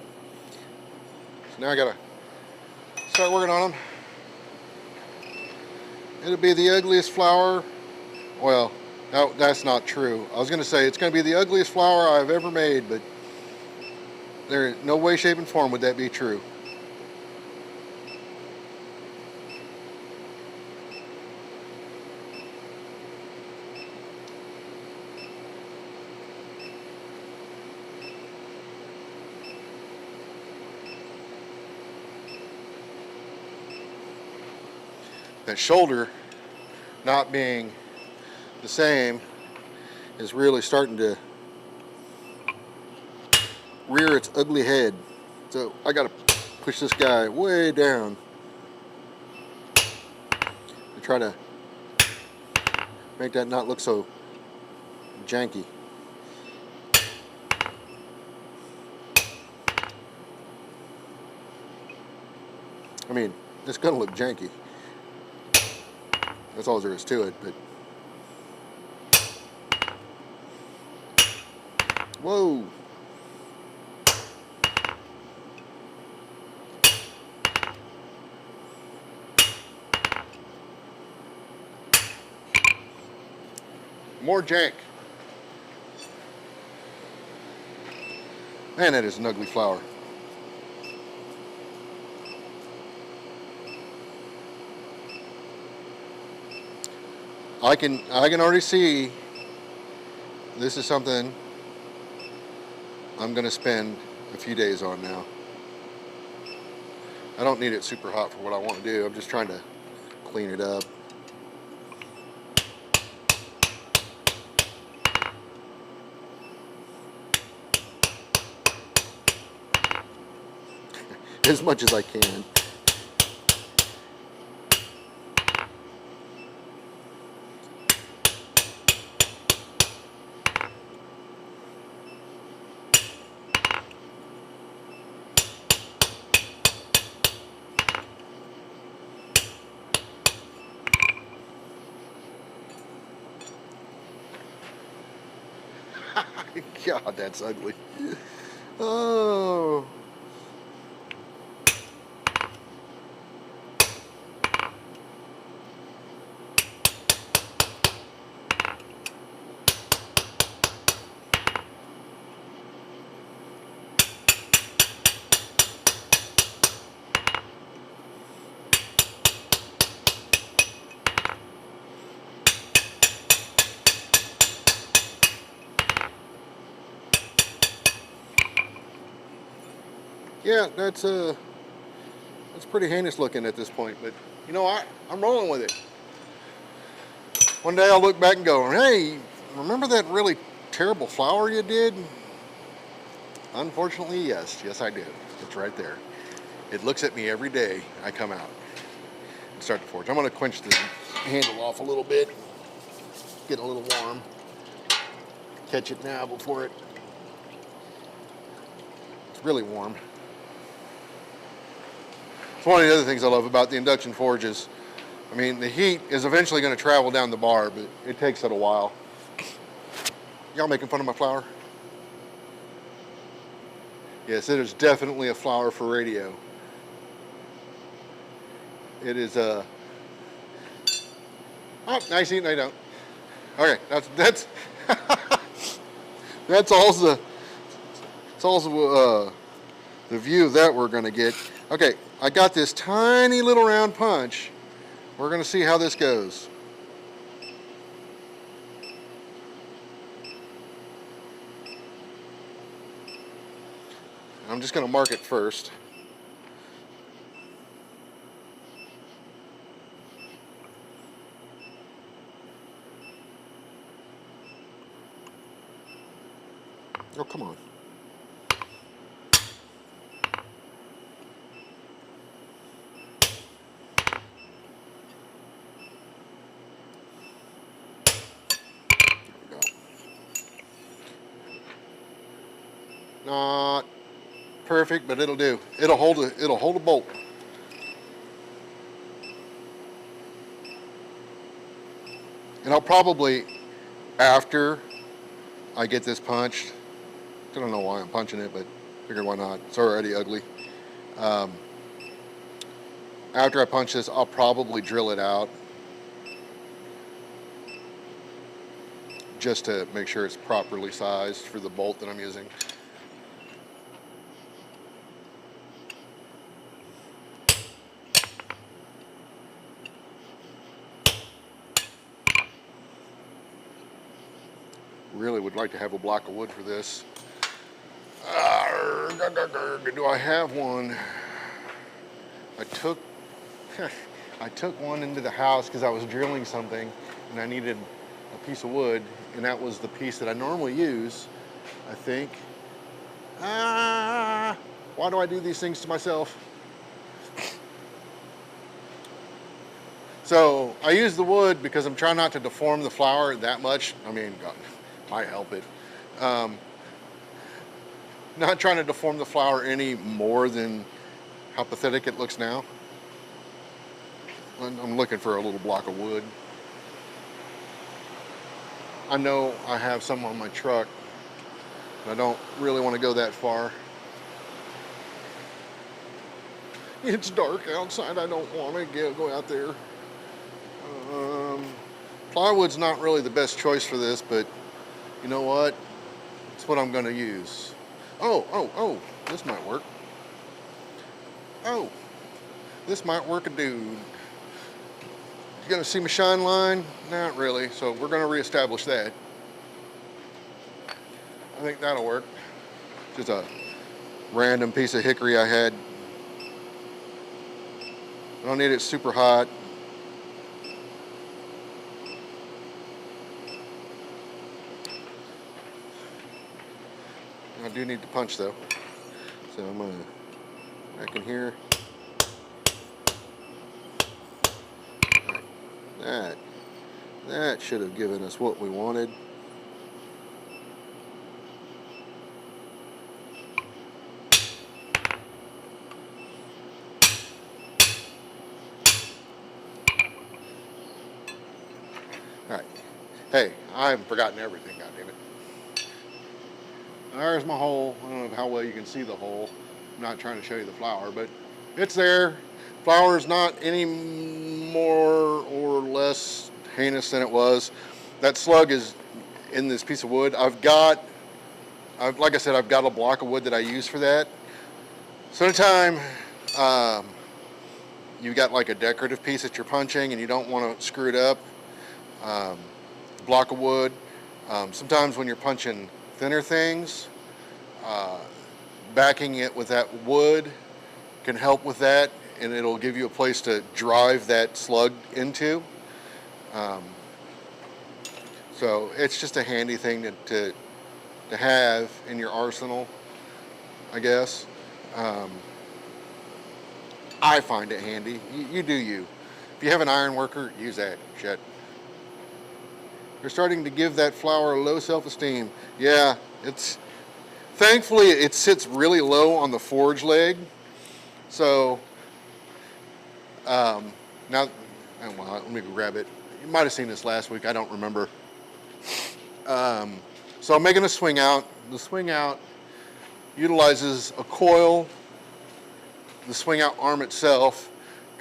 So now I gotta start working on them. It'll be the ugliest flower. Well, no, that's not true. I was going to say it's going to be the ugliest flower I've ever made, but there, no way, shape, and form would that be true. That shoulder not being the same is really starting to rear its ugly head. So I gotta push this guy way down to try to make that not look so janky. I mean, it's gonna look janky. That's all there is to it, but whoa. More jank. Man, that is an ugly flower. I can already see this is something I'm going to spend a few days on now. I don't need it super hot for what I want to do. I'm just trying to clean it up. As much as I can. God, that's ugly. Oh. Yeah, that's pretty heinous looking at this point, but you know what? I'm rolling with it. One day I'll look back and go, hey, remember that really terrible flower you did? Unfortunately, yes I did. It's right there. It looks at me every day I come out and start the forge. I'm going to quench the handle off a little bit, get a little warm, catch it now before it's really warm. It's one of the other things I love about the induction forges. I mean, the heat is eventually going to travel down the bar, but it takes it a while. Y'all making fun of my flower? Yes, it is definitely a flower for radio. It is a. Oh, nice eating. I don't. Okay, that's that's also the view that we're going to get. Okay, I got this tiny little round punch. We're going to see how this goes. I'm just going to mark it first. Oh, come on. Not perfect, but it'll do. It'll hold a bolt. And I'll probably, after I get this punched, I don't know why I'm punching it, but figured why not. It's already ugly. After I punch this, I'll probably drill it out just to make sure it's properly sized for the bolt that I'm using. Really would like to have a block of wood for this. Do I have one? I took one into the house because I was drilling something and I needed a piece of wood, and that was the piece that I normally use, I think. Why do I do these things to myself? So I use the wood because I'm trying not to deform the flower that much. I mean, God, might help it. Not trying to deform the flower any more than how pathetic it looks now. I'm looking for a little block of wood. I know I have some on my truck, but I don't really want to go that far. It's dark outside. I don't want to go out there. Plywood's not really the best choice for this, but you know what? It's what I'm going to use. Oh, this might work. Oh, this might work a dude. You gonna see my shine line? Not really, so we're gonna reestablish that. I think that'll work. Just a random piece of hickory I had. I don't need it super hot. I do need to punch though. So I'm gonna back in here. That should have given us what we wanted. All right. Hey, I haven't forgotten everything, goddammit. There's my hole. I don't know how well you can see the hole. I'm not trying to show you the flower, but it's there. Flower is not any more or less heinous than it was. That slug is in this piece of wood. Like I said, I've got a block of wood that I use for that. So anytime you've got like a decorative piece that you're punching and you don't want to screw it up, block of wood. Sometimes when you're punching thinner things, backing it with that wood can help with that, and it'll give you a place to drive that slug into. So it's just a handy thing to have in your arsenal, I guess. I find it handy. You do you. If you have an iron worker, use that shit. You're starting to give that flower a low self-esteem. Yeah, thankfully it sits really low on the forge leg. So now, well, let me grab it. You might have seen this last week. I don't remember. So I'm making a swing out. The swing out utilizes a coil, the swing out arm itself,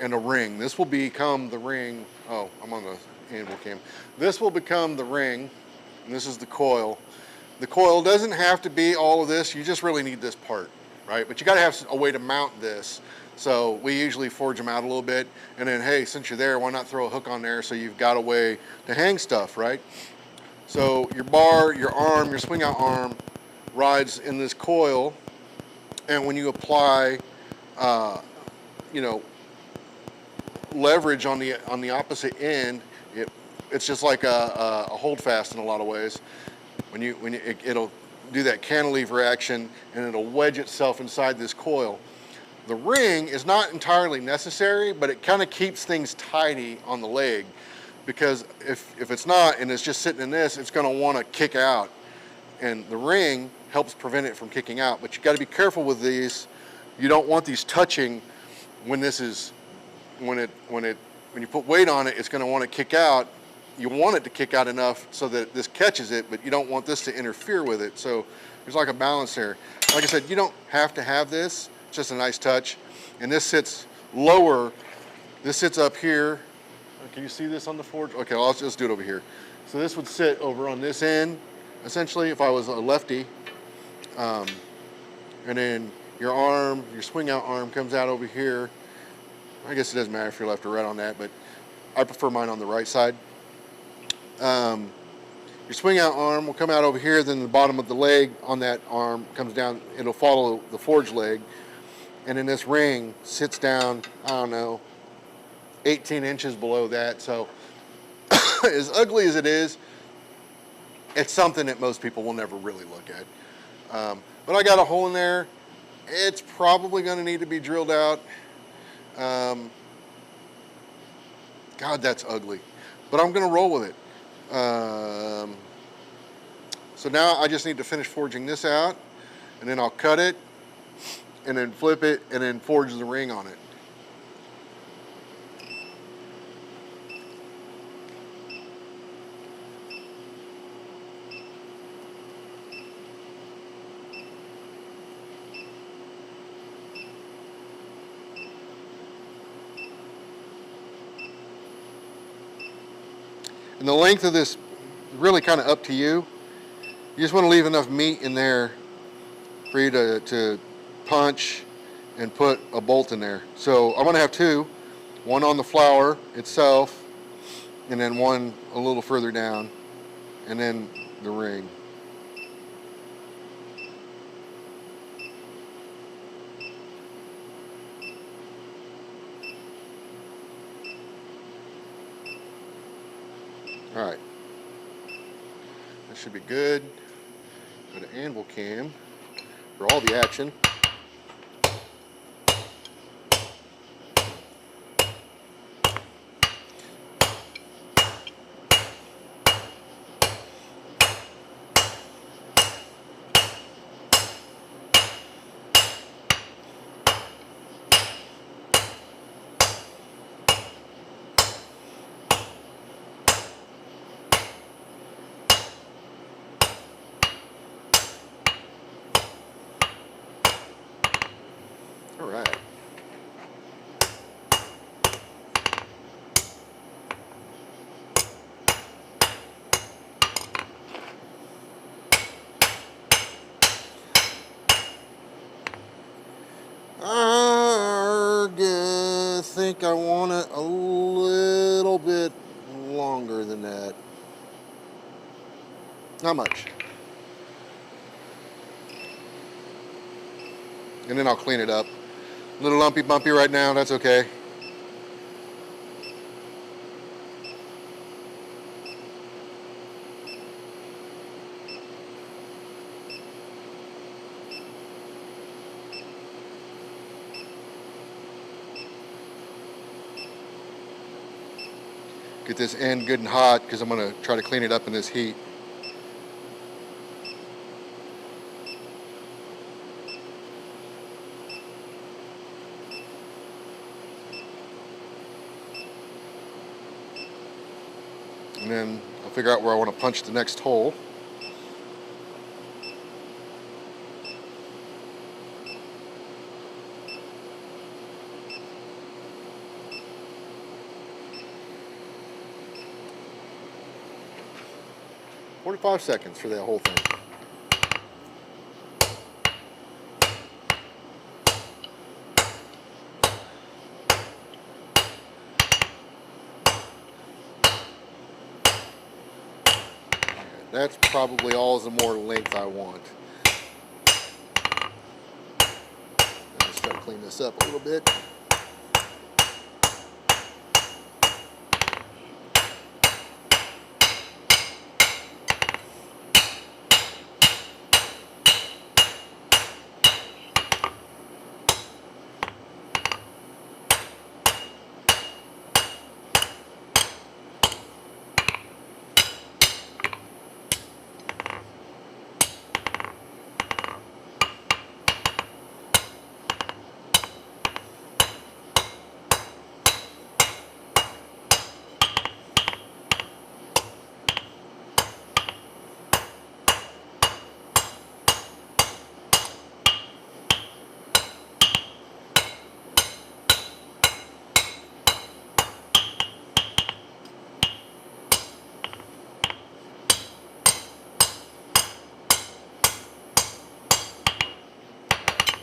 and a ring. This will become the ring. Oh, I'm on the animal cam. This will become the ring, and this is the coil. The coil doesn't have to be all of this. You just really need this part, right? But you got to have a way to mount this. So we usually forge them out a little bit, and then, hey, since you're there, why not throw a hook on there so you've got a way to hang stuff, right? So your bar, your arm, your swing out arm rides in this coil, and when you apply, leverage on the opposite end, it's just like a hold fast in a lot of ways. It'll do that cantilever action, and it'll wedge itself inside this coil. The ring is not entirely necessary, but it kind of keeps things tidy on the leg, because if it's not and it's just sitting in this, it's going to want to kick out, and the ring helps prevent it from kicking out. But you got to be careful with these. You don't want these touching when you put weight on it. It's going to want to kick out. You want it to kick out enough so that this catches it, but you don't want this to interfere with it. So there's like a balance there. Like I said, you don't have to have this. It's just a nice touch. And this sits lower This sits up here. Can you see this on the forge? Okay, well, let's just do it over here. So this would sit over on this end, essentially, if I was a lefty. And then your arm, your swing out arm comes out over here. I guess it doesn't matter if you're left or right on that, but I prefer mine on the right side. Your swing out arm will come out over here, then the bottom of the leg on that arm comes down. It'll follow the forge leg. And then this ring sits down, I don't know, 18 inches below that. So as ugly as it is, it's something that most people will never really look at. But I got a hole in there. It's probably going to need to be drilled out. God, that's ugly. But I'm going to roll with it. So now I just need to finish forging this out, and then I'll cut it, and then flip it, and then forge the ring on it. And the length of this, really kind of up to you. You just want to leave enough meat in there for you to punch and put a bolt in there. So I'm going to have two, one on the flower itself, and then one a little further down, and then the ring. All right, that should be good. Go to anvil cam for all the action. All right. I think I want it a little bit longer than that. Not much. And then I'll clean it up. A little lumpy bumpy right now, that's okay. Get this end good and hot because I'm going to try to clean it up in this heat. And then I'll figure out where I want to punch the next hole. "45 seconds for that whole thing. That's probably all the more length I want. Let's try to clean this up a little bit.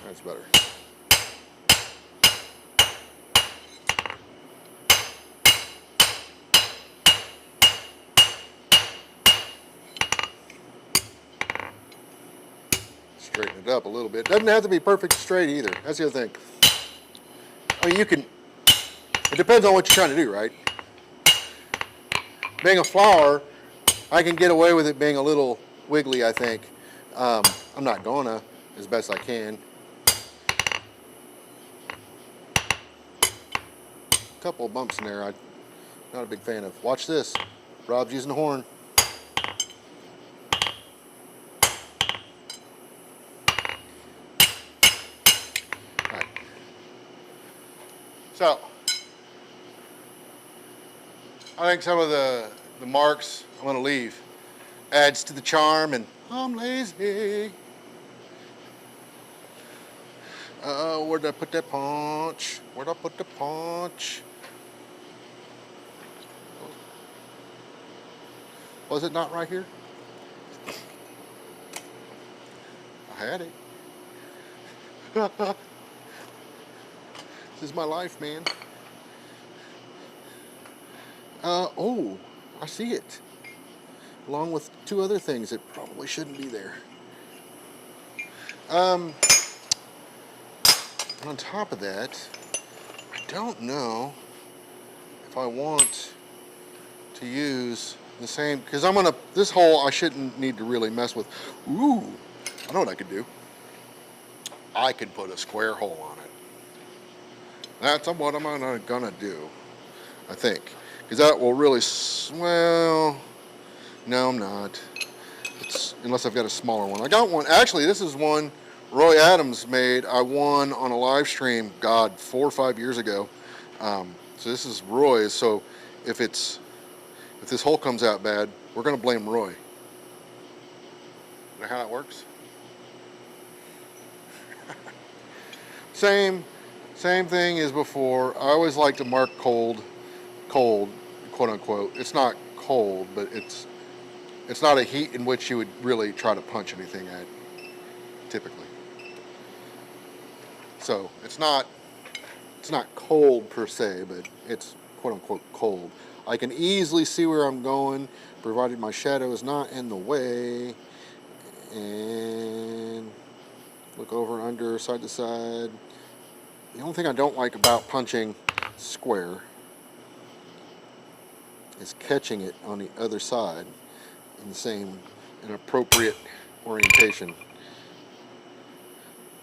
That's better. Straighten it up a little bit. Doesn't have to be perfect straight either. That's the other thing. I mean, you can, it depends on what you're trying to do, right? Being a flower, I can get away with it being a little wiggly, I think. I'm not gonna, as best I can. A couple of bumps in there I'm not a big fan of. Watch this. Rob's using the horn. Alright. So, I think some of the marks I'm going to leave. Adds to the charm, and I'm lazy. Where did I put that punch? Where'd I put the punch? Was it not right here? I had it. This is my life, man. Oh, I see it. Along with two other things that probably shouldn't be there. On top of that, I don't know if I want to use the same, because this hole I shouldn't need to really mess with. Ooh, I know what I could do. I could put a square hole on it. That's what I'm gonna do, I think. Because that will really, well, no, I'm not. Unless I've got a smaller one. I got one. Actually, this is one Roy Adams made. I won on a live stream, God, 4 or 5 years ago. So this is Roy's. So if this hole comes out bad, we're going to blame Roy. You know how that works? Same thing as before. I always like to mark cold, quote unquote. It's not cold, but it's not a heat in which you would really try to punch anything at, typically. So it's not cold per se, but it's quote unquote cold. I can easily see where I'm going, provided my shadow is not in the way. And look over and under, side to side. The only thing I don't like about punching square is catching it on the other side in the same, an appropriate orientation.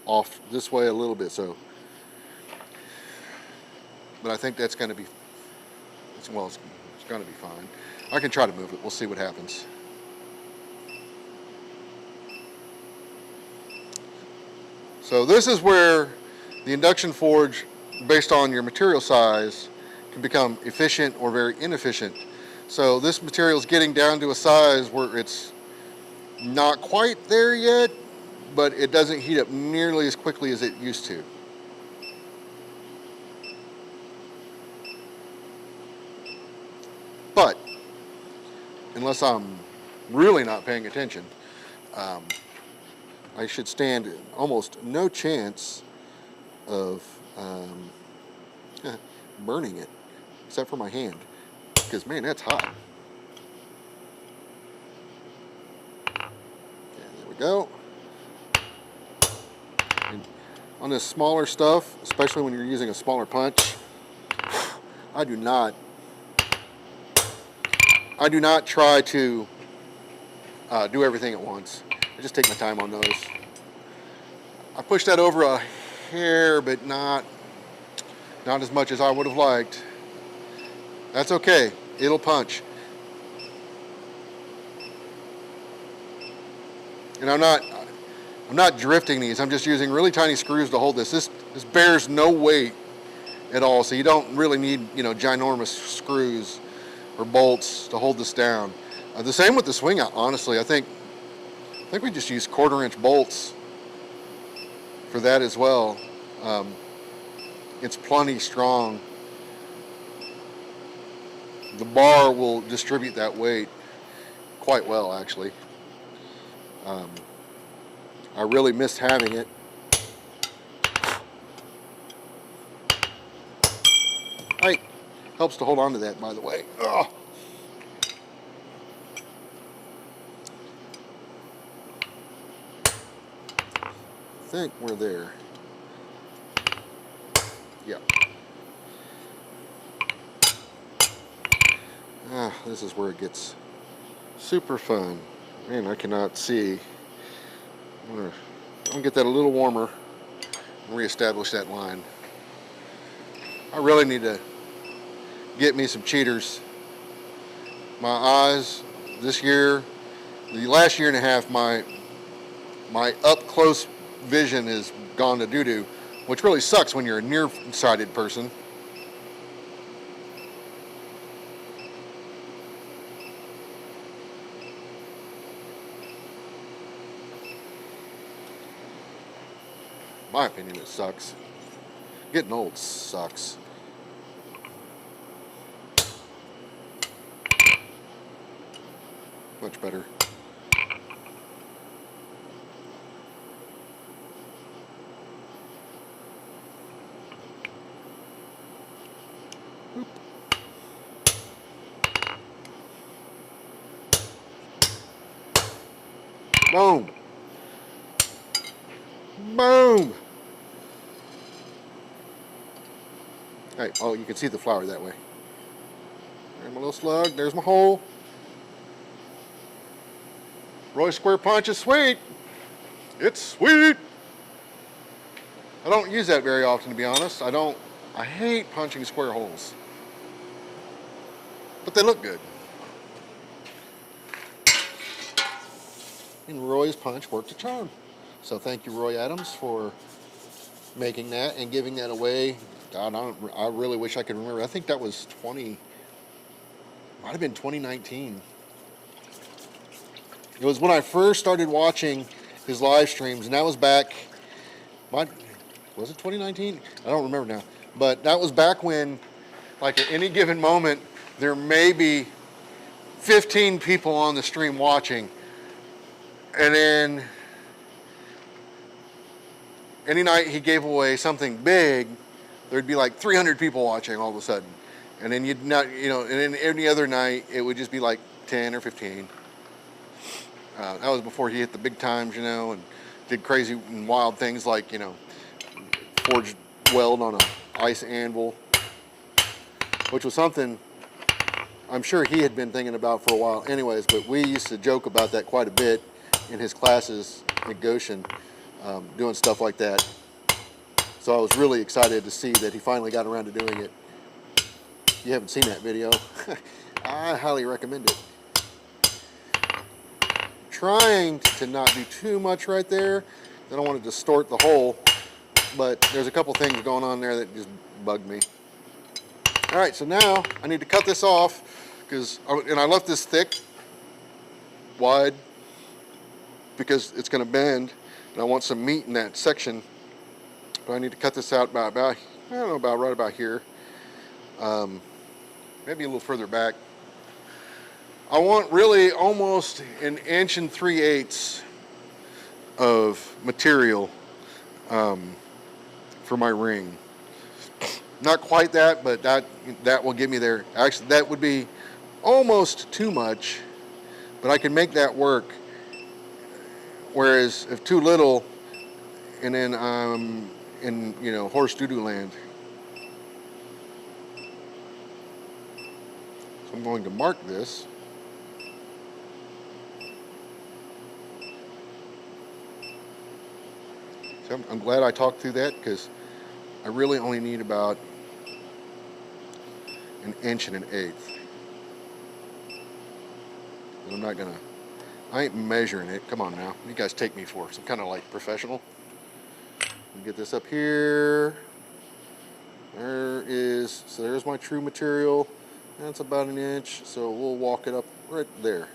Off this way a little bit, so. But I think that's going to be, it's going to be fine. I can try to move it. We'll see what happens. So this is where the induction forge, based on your material size, can become efficient or very inefficient. So this material is getting down to a size where it's not quite there yet, but it doesn't heat up nearly as quickly as it used to. But unless I'm really not paying attention, I should stand almost no chance of burning it, except for my hand, because man, that's hot. Okay, there we go. And on this smaller stuff, especially when you're using a smaller punch, I do not try to do everything at once. I just take my time on those. I pushed that over a hair, but not as much as I would have liked. That's okay. It'll punch. And I'm not drifting these. I'm just using really tiny screws to hold this. This bears no weight at all, so you don't really need, ginormous screws or bolts to hold this down. The same with the swing out, honestly. I think we just use 1/4-inch bolts for that as well. It's plenty strong. The bar will distribute that weight quite well, actually. I really missed having it. Helps to hold on to that, by the way. Ugh. I think we're there. Yeah. This is where it gets super fun. Man, I cannot see. I'm gonna get that a little warmer and reestablish that line. I really need to get me some cheaters. My eyes this year, the last year and a half, my up close vision has gone to doo-doo, which really sucks when you're a nearsighted person. In my opinion, it sucks. Getting old sucks. Much better. Oop. Boom. Boom. Hey, oh, you can see the flower that way. There's my little slug. There's my hole. Roy Square Punch is sweet. It's sweet. I don't use that very often, to be honest. I hate punching square holes. But they look good. And Roy's Punch worked a charm. So thank you, Roy Adams, for making that and giving that away. God, I really wish I could remember. I think that was might have been 2019. It was when I first started watching his live streams, and that was back, was it 2019? I don't remember now. But that was back when, like at any given moment, there may be 15 people on the stream watching. And then any night he gave away something big, there'd be like 300 people watching all of a sudden. And then you'd not, and then any other night it would just be like 10 or 15. That was before he hit the big times, and did crazy and wild things like, forged weld on a ice anvil, which was something I'm sure he had been thinking about for a while anyways, but we used to joke about that quite a bit in his classes at Goshen, doing stuff like that. So I was really excited to see that he finally got around to doing it. If you haven't seen that video, I highly recommend it. Trying to not do too much right there. I don't want to distort the hole, but there's a couple things going on there that just bugged me. All right, so now I need to cut this off and I left this thick, wide, because it's going to bend, and I want some meat in that section. But I need to cut this out about I don't know, about right about here. Maybe a little further back. I want really almost 1 3/8 of material for my ring. Not quite that, but that will get me there. Actually, that would be almost too much, but I can make that work. Whereas if too little, and then I'm in horse doo-doo land. So I'm going to mark this. So I'm glad I talked through that, because I really only need about 1 1/8. I ain't measuring it. Come on now. You guys take me for some kind of like professional. Get this up here. There's my true material. That's about 1 inch. So we'll walk it up right there.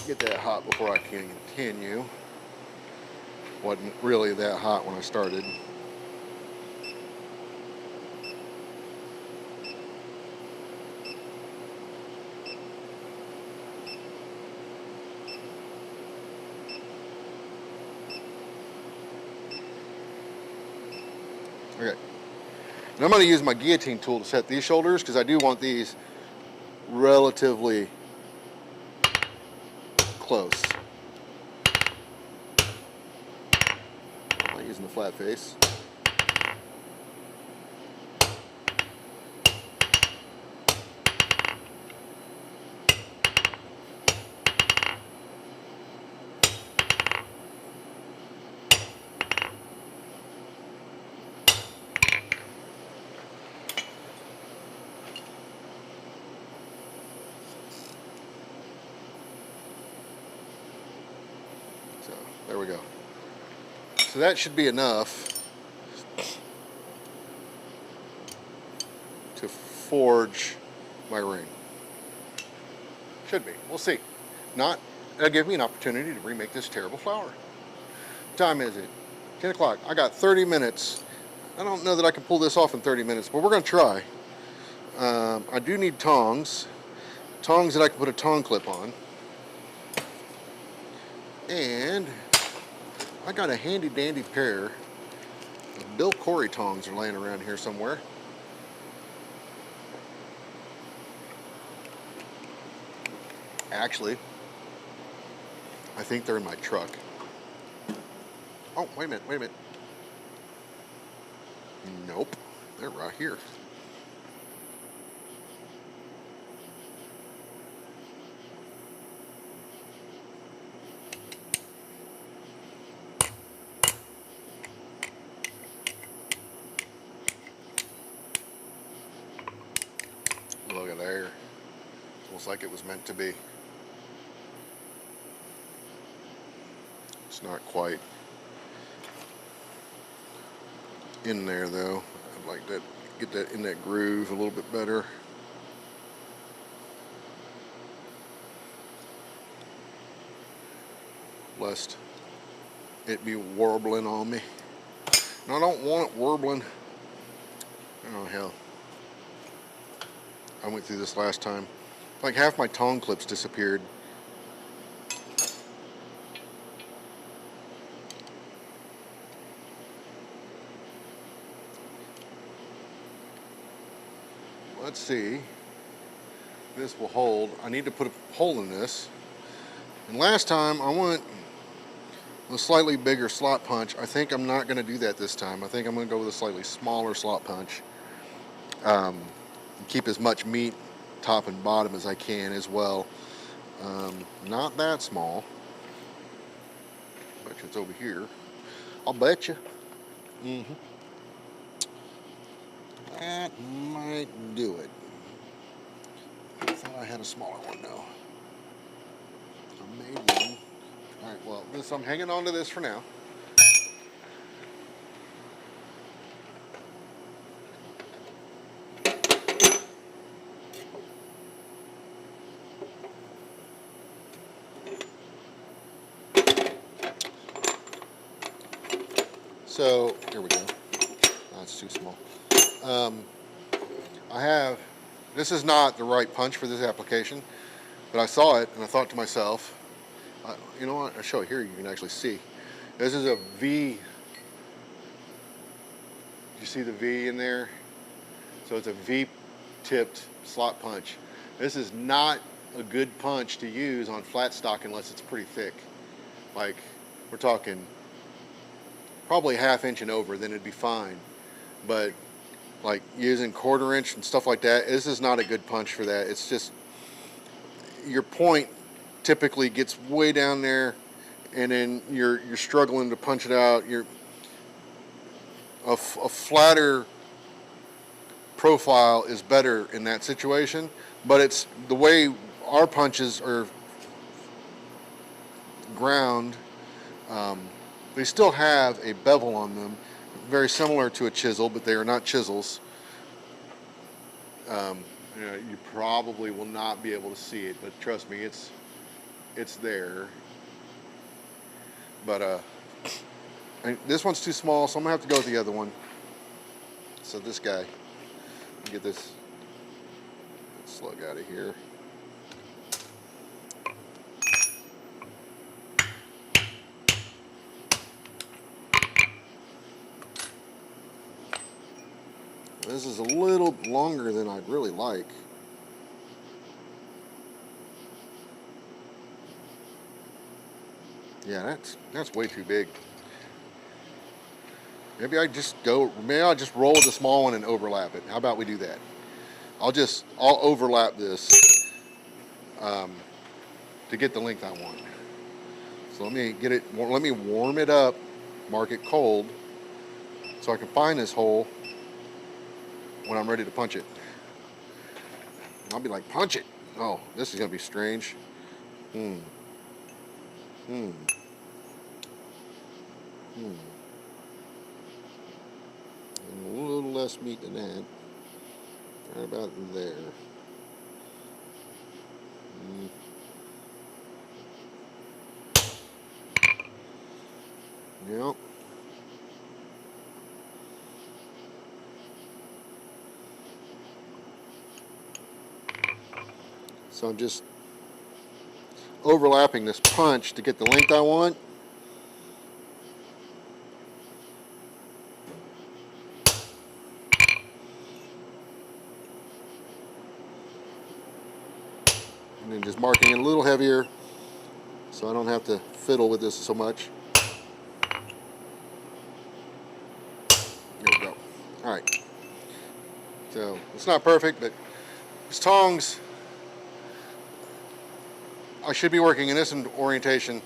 Get that hot before I can continue. Wasn't really that hot when I started. Okay. And I'm going to use my guillotine tool to set these shoulders because I do want these relatively close. I'm not using the flat face. So there we go. So that should be enough to forge my ring. Should be. We'll see. Not, it'll give me an opportunity to remake this terrible flower. What time is it? 10 o'clock. I got 30 minutes. I don't know that I can pull this off in 30 minutes, but we're going to try. I do need tongs. Tongs that I can put a tong clip on. And I got a handy dandy pair of Bill Corey tongs are laying around here somewhere. Actually, I think they're in my truck. Oh, wait a minute. Nope, they're right here. Look at there. Almost like it was meant to be. It's not quite in there though. I'd like to get that in that groove a little bit better. Lest it be warbling on me. And I don't want it warbling. Oh hell. I went through this last time. Like half my tong clips disappeared. Let's see. This will hold. I need to put a hole in this. And last time I went with a slightly bigger slot punch. I think I'm not going to do that this time. I think I'm going to go with a slightly smaller slot punch. Keep as much meat top and bottom as I can as well. Not that small. Bet you it's over here. I'll bet you. That might do it. I thought I had a smaller one though. I made one. Alright, well, I'm hanging on to this for now. So, here we go. That's too small. This is not the right punch for this application, but I saw it and I thought to myself, you know what, I'll show it here, you can actually see. This is a V. You see the V in there? So it's a V-tipped slot punch. This is not a good punch to use on flat stock unless it's pretty thick. Like, we're talking probably 1/2 inch and over, then it'd be fine. But like using 1/4 inch and stuff like that, this is not a good punch for that. It's just, your point typically gets way down there and then you're struggling to punch it out. A flatter profile is better in that situation, but it's the way our punches are ground. They still have a bevel on them, very similar to a chisel, but they are not chisels. You probably will not be able to see it, but trust me, it's it's there. But this one's too small, so I'm gonna have to go with the other one. So this guy, get this slug out of here. This is a little longer than I'd really like. Yeah, that's way too big. Maybe I'll just roll with the small one and overlap it. How about we do that? I'll overlap this to get the length I want. So let me warm it up, mark it cold, so I can find this hole when I'm ready to punch it. I'll be like, punch it. Oh, this is gonna be strange. And a little less meat than that. Right about there. Yep. So I'm just overlapping this punch to get the length I want. And then just marking it a little heavier so I don't have to fiddle with this so much. There we go. Alright. So it's not perfect, but these tongs, I should be working in this orientation.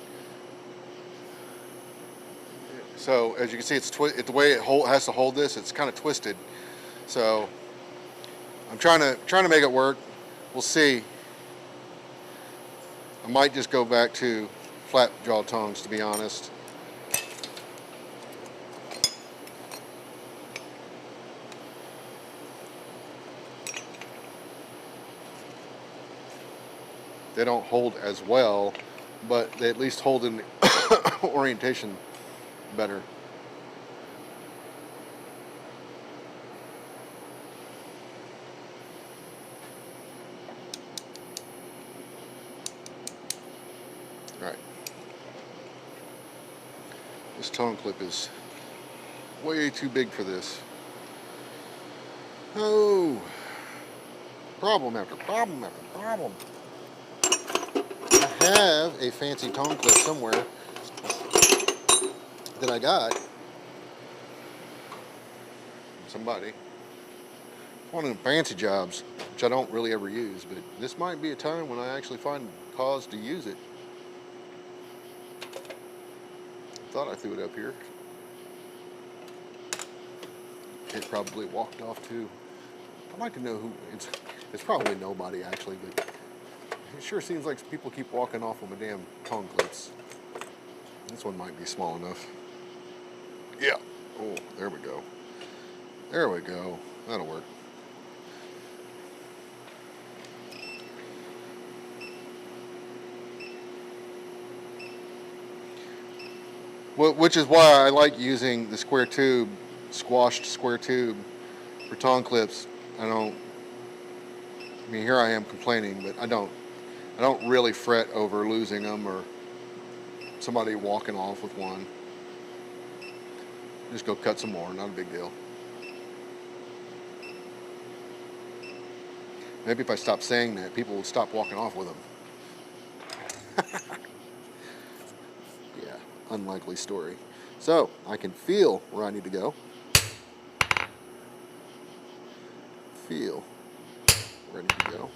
So as you can see, the way it has to hold this, it's kind of twisted. So I'm trying to make it work. We'll see. I might just go back to flat jaw tongs, to be honest. They don't hold as well, but they at least hold in the orientation better. All right. This tone clip is way too big for this. Oh, problem after problem after problem. I have a fancy tone clip somewhere that I got from somebody. One of them fancy jobs, which I don't really ever use, but this might be a time when I actually find cause to use it. Thought I threw it up here. It probably walked off too. I'd like to know who. It's probably nobody actually, but it sure seems like people keep walking off on my damn tongue clips. This one might be small enough. Yeah. Oh, there we go. There we go. That'll work. Well, which is why I like using the square tube, squashed square tube for tongue clips. I mean, here I am complaining, but I don't really fret over losing them or somebody walking off with one. Just go cut some more, not a big deal. Maybe if I stopped saying that, people would stop walking off with them. Yeah, unlikely story. So, I can feel where I need to go. Feel where I need to go.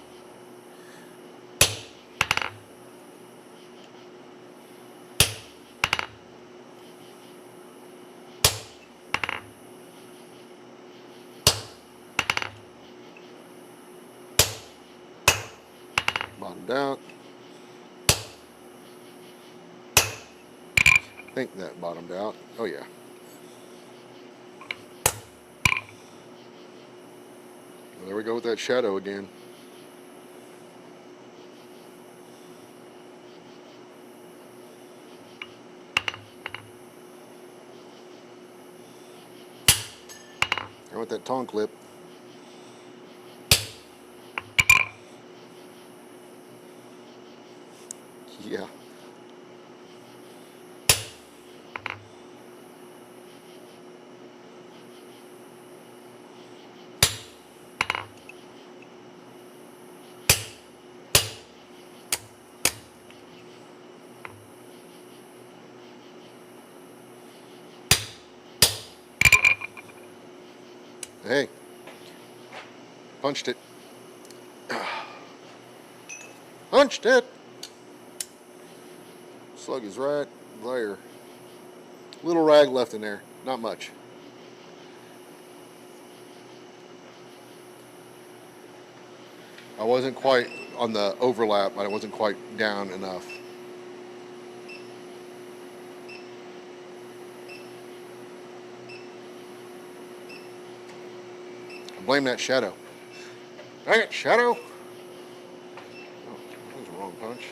Bottomed out. I think that bottomed out. Oh yeah. Well, there we go with that shadow again. want that tong clip. Yeah. Hey, punched it. Punched it. Slug is right there. Little rag left in there, not much. I wasn't quite on the overlap, but I wasn't quite down enough. I blame that shadow. Dang it, shadow! Oh, that was the wrong punch.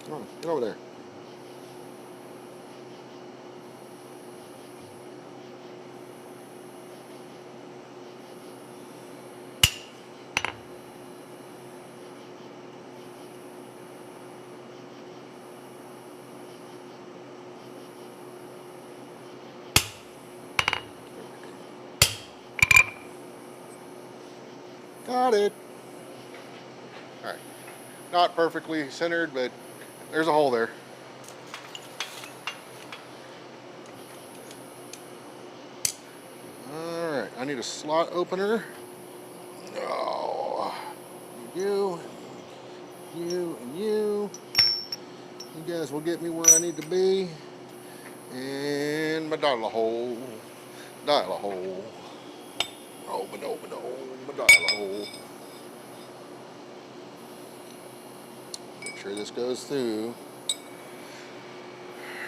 Come on, get over there. Got it. All right. Not perfectly centered, but there's a hole there. All right. I need a slot opener. Oh, you, and you. You guys will get me where I need to be. And my dial a hole. Dial a hole. Open, my dial a hole. Make sure this goes through.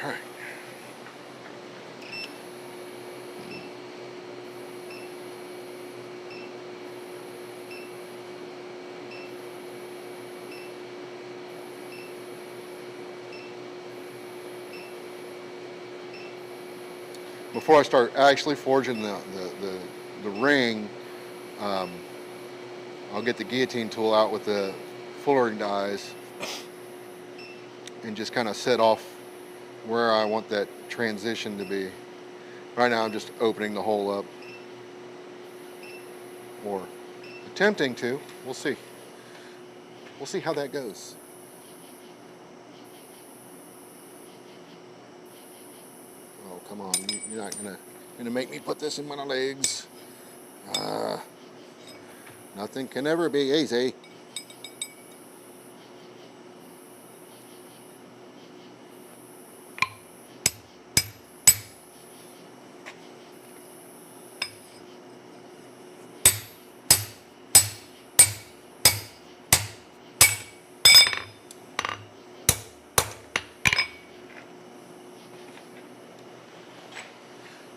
All right. Before I start actually forging the ring, I'll get the guillotine tool out with the fullering dies and just kind of set off where I want that transition to be. Right now I'm just opening the hole up, or attempting to. We'll see. We'll see how that goes. Oh, come on. You're not gonna make me put this in my legs. Nothing can ever be easy.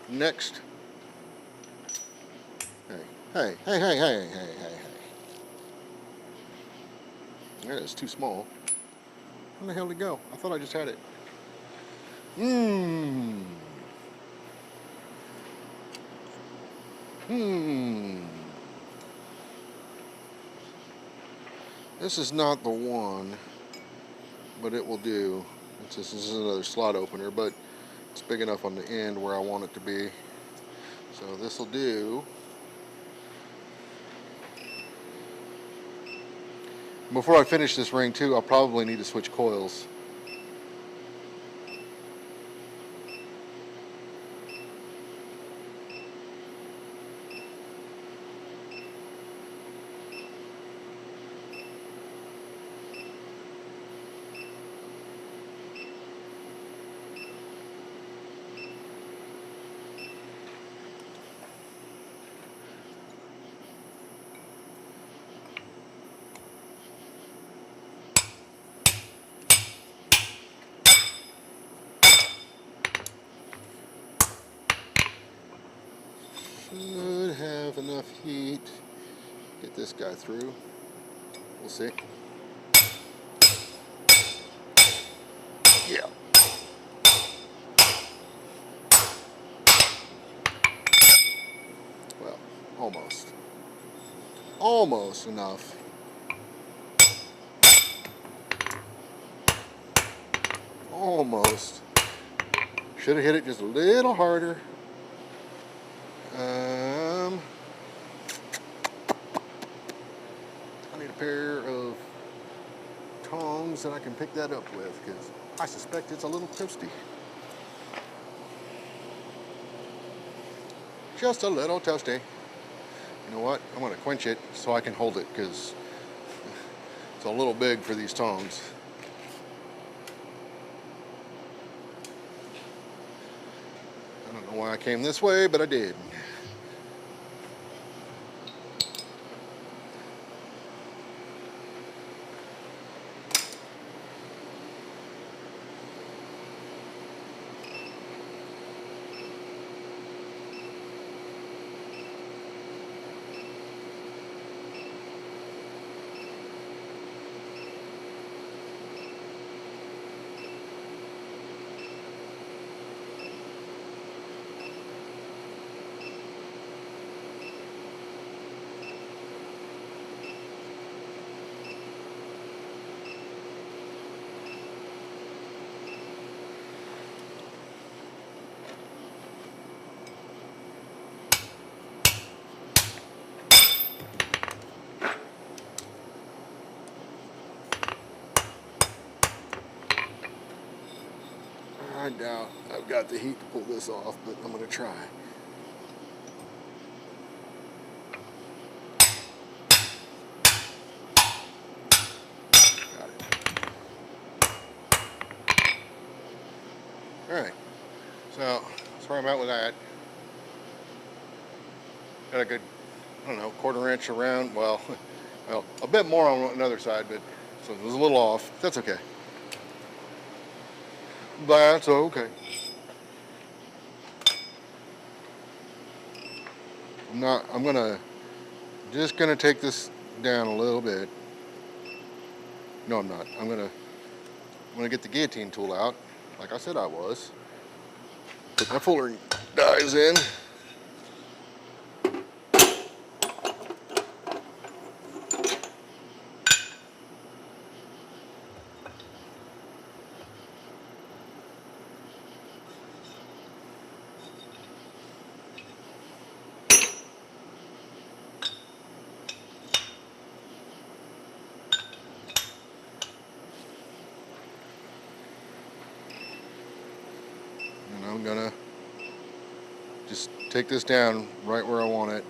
Next. Hey. That is too small. Where the hell did it go? I thought I just had it. This is not the one, but it will do. This is another slot opener, but it's big enough on the end where I want it to be. So this will do. Before I finish this ring too, I'll probably need to switch coils. should have enough heat. Get this guy through. We'll see. Yeah. Well, almost. Almost enough. Almost. Should have hit it just a little harder. I need a pair of tongs that I can pick that up with because I suspect it's a little toasty. Just a little toasty. You know what? I'm going to quench it so I can hold it because it's a little big for these tongs. I don't know why I came this way, but I did. I doubt I've got the heat to pull this off, but I'm going to try. Got it. Alright, so that's where I'm at with that. Got a good, I don't know, quarter-inch around, well, a bit more on another side, but so it was a little off. That's okay. That's okay. I'm just gonna take this down a little bit. No, I'm not. I'm gonna get the guillotine tool out, like I said I was. Put my fuller dies in. And I'm gonna just take this down right where I want it.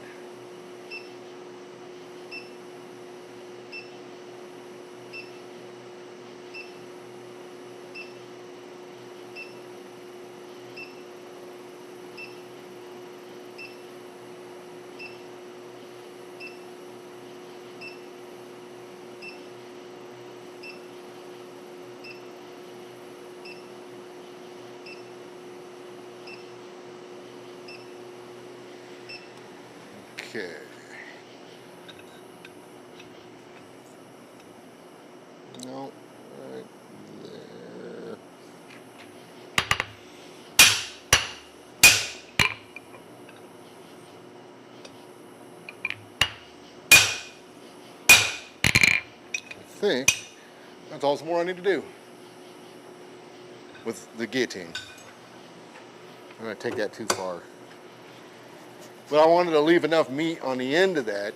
Okay. No, right there. I think that's all some more I need to do with the guillotine. I'm going to take that too far. But I wanted to leave enough meat on the end of that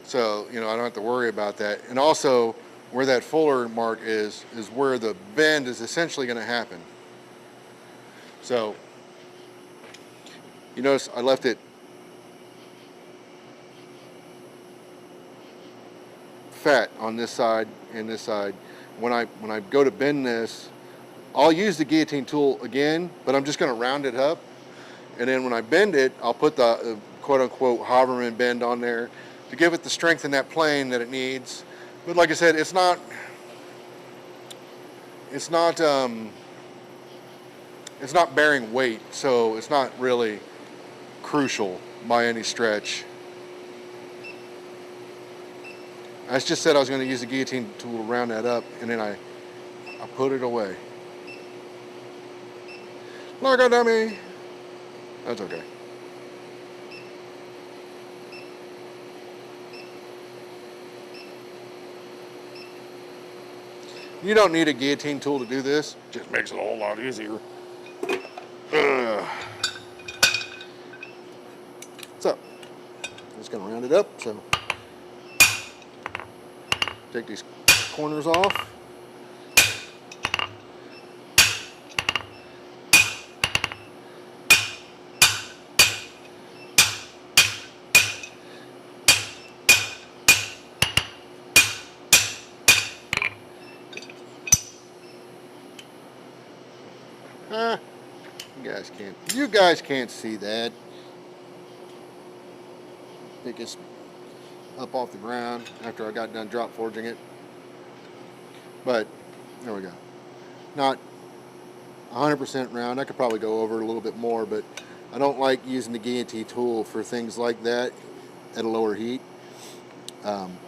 so, I don't have to worry about that. And also, where that fuller mark is where the bend is essentially going to happen. So, you notice I left it fat on this side and this side. When I go to bend this, I'll use the guillotine tool again, but I'm just going to round it up. And then when I bend it, I'll put the quote-unquote Haberman bend on there to give it the strength in that plane that it needs. But like I said, it's not bearing weight, so it's not really crucial by any stretch. I just said I was going to use the guillotine tool to round that up, and then I put it away. Like a dummy. That's okay. You don't need a guillotine tool to do this. Just makes it a whole lot easier. So, I'm just going to round it up. So, take these corners off. You guys can't see that. Pick this up off the ground after I got done drop forging it. But there we go. Not 100% round. I could probably go over it a little bit more, but I don't like using the guillotine tool for things like that at a lower heat.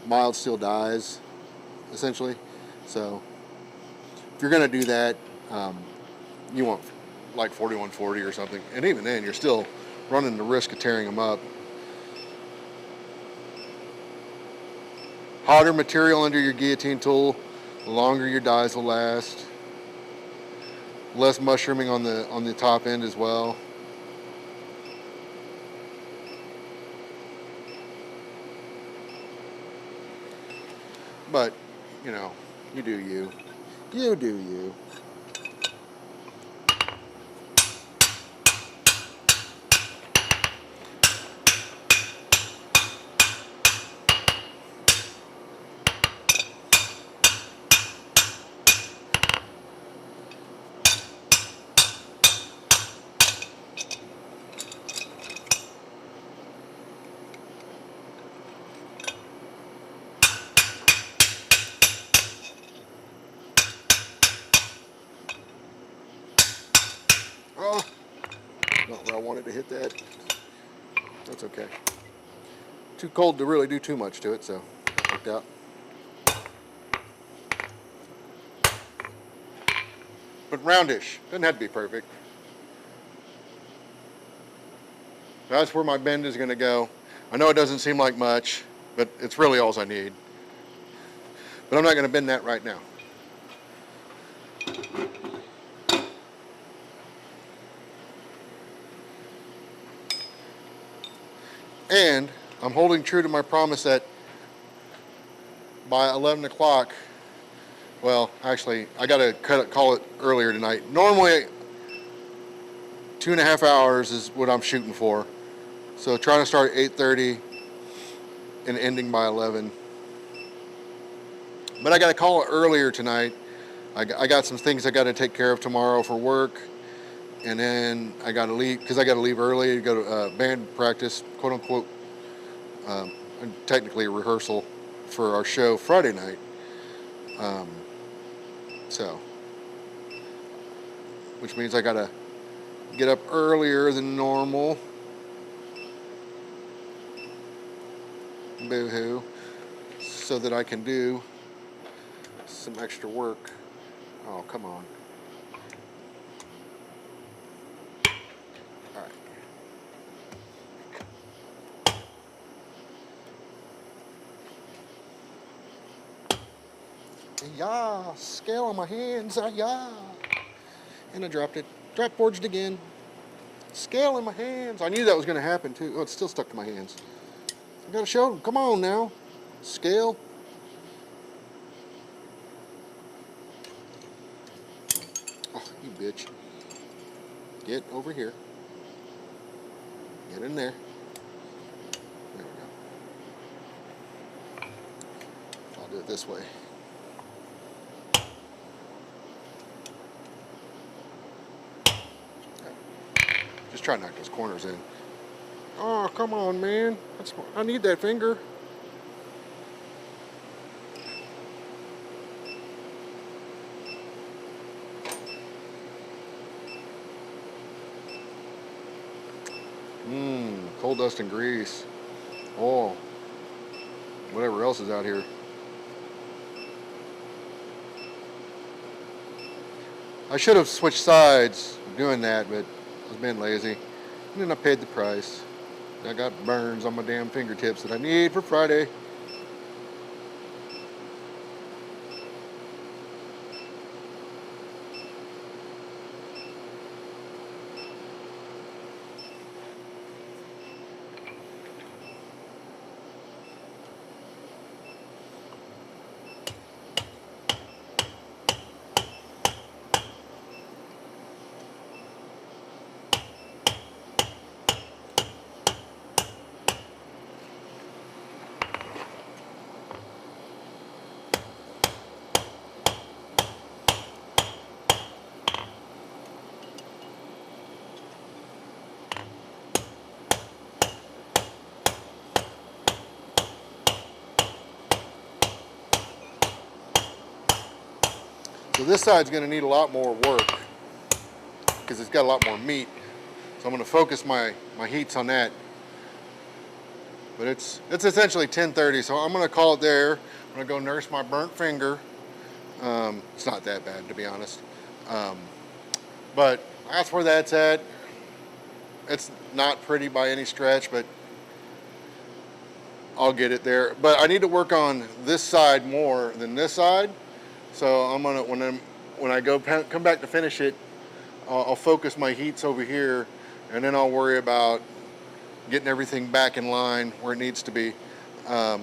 Mild steel dies, essentially. So if you're going to do that, you want like 4140 or something. And even then, you're still running the risk of tearing them up. Hotter material under your guillotine tool, the longer your dies will last. Less mushrooming on the top end as well. But, you know, you do you. You do you. Oh, not where I wanted to hit that. That's okay. Too cold to really do too much to it, so that worked out. But roundish. Doesn't have to be perfect. That's where my bend is going to go. I know it doesn't seem like much, but it's really all I need. But I'm not going to bend that right now. And I'm holding true to my promise that by 11 o'clock, well, actually, I got to call it earlier tonight. Normally, 2.5 hours is what I'm shooting for. So trying to start at 8:30 and ending by 11. But I got to call it earlier tonight. I got some things I got to take care of tomorrow for work. And then I got to leave, because I got to leave early to go to band practice, quote unquote, technically a rehearsal for our show Friday night. Which means I got to get up earlier than normal. Boo-hoo. So that I can do some extra work. Oh, come on. All right. Yeah, scale on my hands. Yeah. And I dropped it. Drop forged again. Scale in my hands. I knew that was going to happen too. Oh, it's still stuck to my hands. I got to show them. Come on now. Scale. Oh, you bitch. Get over here. Get in there. There we go. I'll do it this way. Just try to knock those corners in. Oh, come on, man. I need that finger. Coal dust and grease. Oil. Whatever else is out here. I should have switched sides doing that, but I was being lazy. And then I paid the price. I got burns on my damn fingertips that I need for Friday. So this side's going to need a lot more work because it's got a lot more meat. So I'm going to focus my heats on that. But it's essentially 10:30, so I'm going to call it there. I'm going to go nurse my burnt finger. It's not that bad, to be honest. But that's where that's at. It's not pretty by any stretch, but I'll get it there. But I need to work on this side more than this side. So I'm gonna when I come back to finish it, I'll focus my heats over here, and then I'll worry about getting everything back in line where it needs to be. There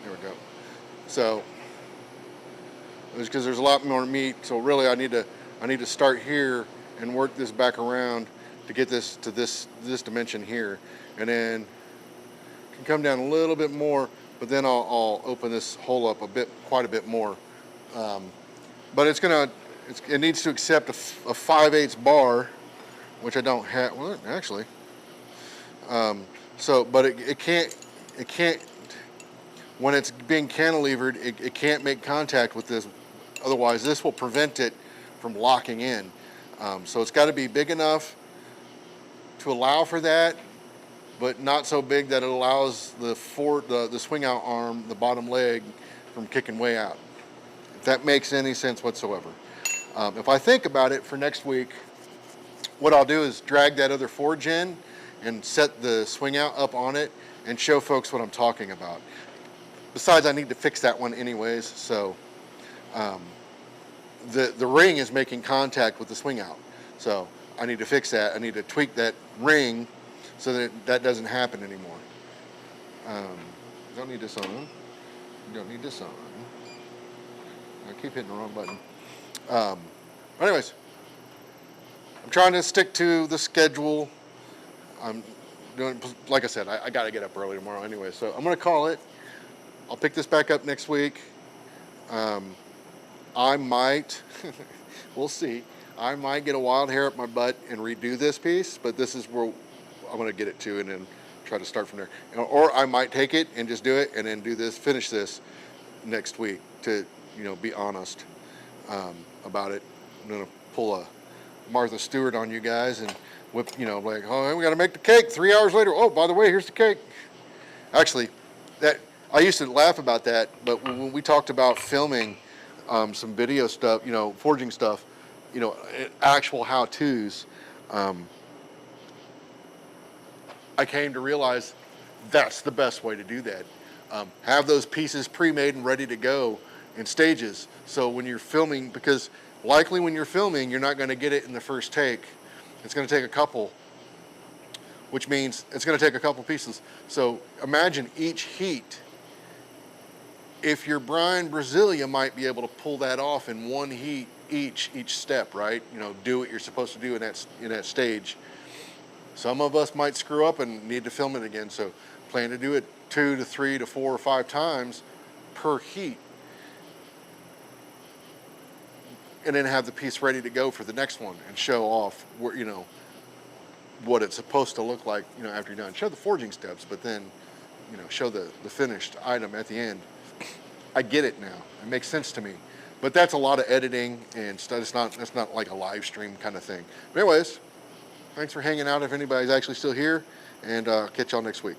we go. So it's because there's a lot more meat. So really, I need to start here and work this back around to get this to this dimension here, and then can come down a little bit more. But then I'll open this hole up quite a bit more. But it needs to accept a 5/8 bar, which I don't have. Well, actually. But it can't, when it's being cantilevered, it can't make contact with this. Otherwise, this will prevent it from locking in. So it's got to be big enough to allow for that, but not so big that it allows the swing out arm, the bottom leg, from kicking way out. If that makes any sense whatsoever. If I think about it for next week, what I'll do is drag that other forge in and set the swing out up on it and show folks what I'm talking about. Besides, I need to fix that one anyways, so the ring is making contact with the swing out. So I need to fix that. I need to tweak that ring so that doesn't happen anymore. Don't need this on. Don't need this on. I keep hitting the wrong button. Anyways, I'm trying to stick to the schedule. I'm doing, like I said, I got to get up early tomorrow anyway, so I'm going to call it. I'll pick this back up next week. I might, we'll see. I might get a wild hair up my butt and redo this piece, but this is where I'm going to get it to and then try to start from there. Or I might take it and just do it and then finish this next week to, be honest about it. I'm going to pull a Martha Stewart on you guys and whip, like, oh, we got to make the cake 3 hours later. Oh, by the way, here's the cake. Actually, I used to laugh about that, but when we talked about filming some video stuff, forging stuff, actual how-tos, I came to realize that's the best way to do that. Have those pieces pre-made and ready to go in stages. So when you're filming, because likely when you're filming, you're not going to get it in the first take. It's going to take a couple, which means it's going to take a couple pieces. So imagine each heat. If you're Brian Brazil, you might be able to pull that off in one heat each step, right? Do what you're supposed to do in that stage. Some of us might screw up and need to film it again, so plan to do it 2 to 3 to 4 or 5 times per heat. And then have the piece ready to go for the next one and show off where, what it's supposed to look like, after you're done. Show the forging steps, but then, show the finished item at the end. I get it now. It makes sense to me. But that's a lot of editing and stuff. It's not like a live stream kind of thing. But anyways, thanks for hanging out if anybody's actually still here, and catch y'all next week.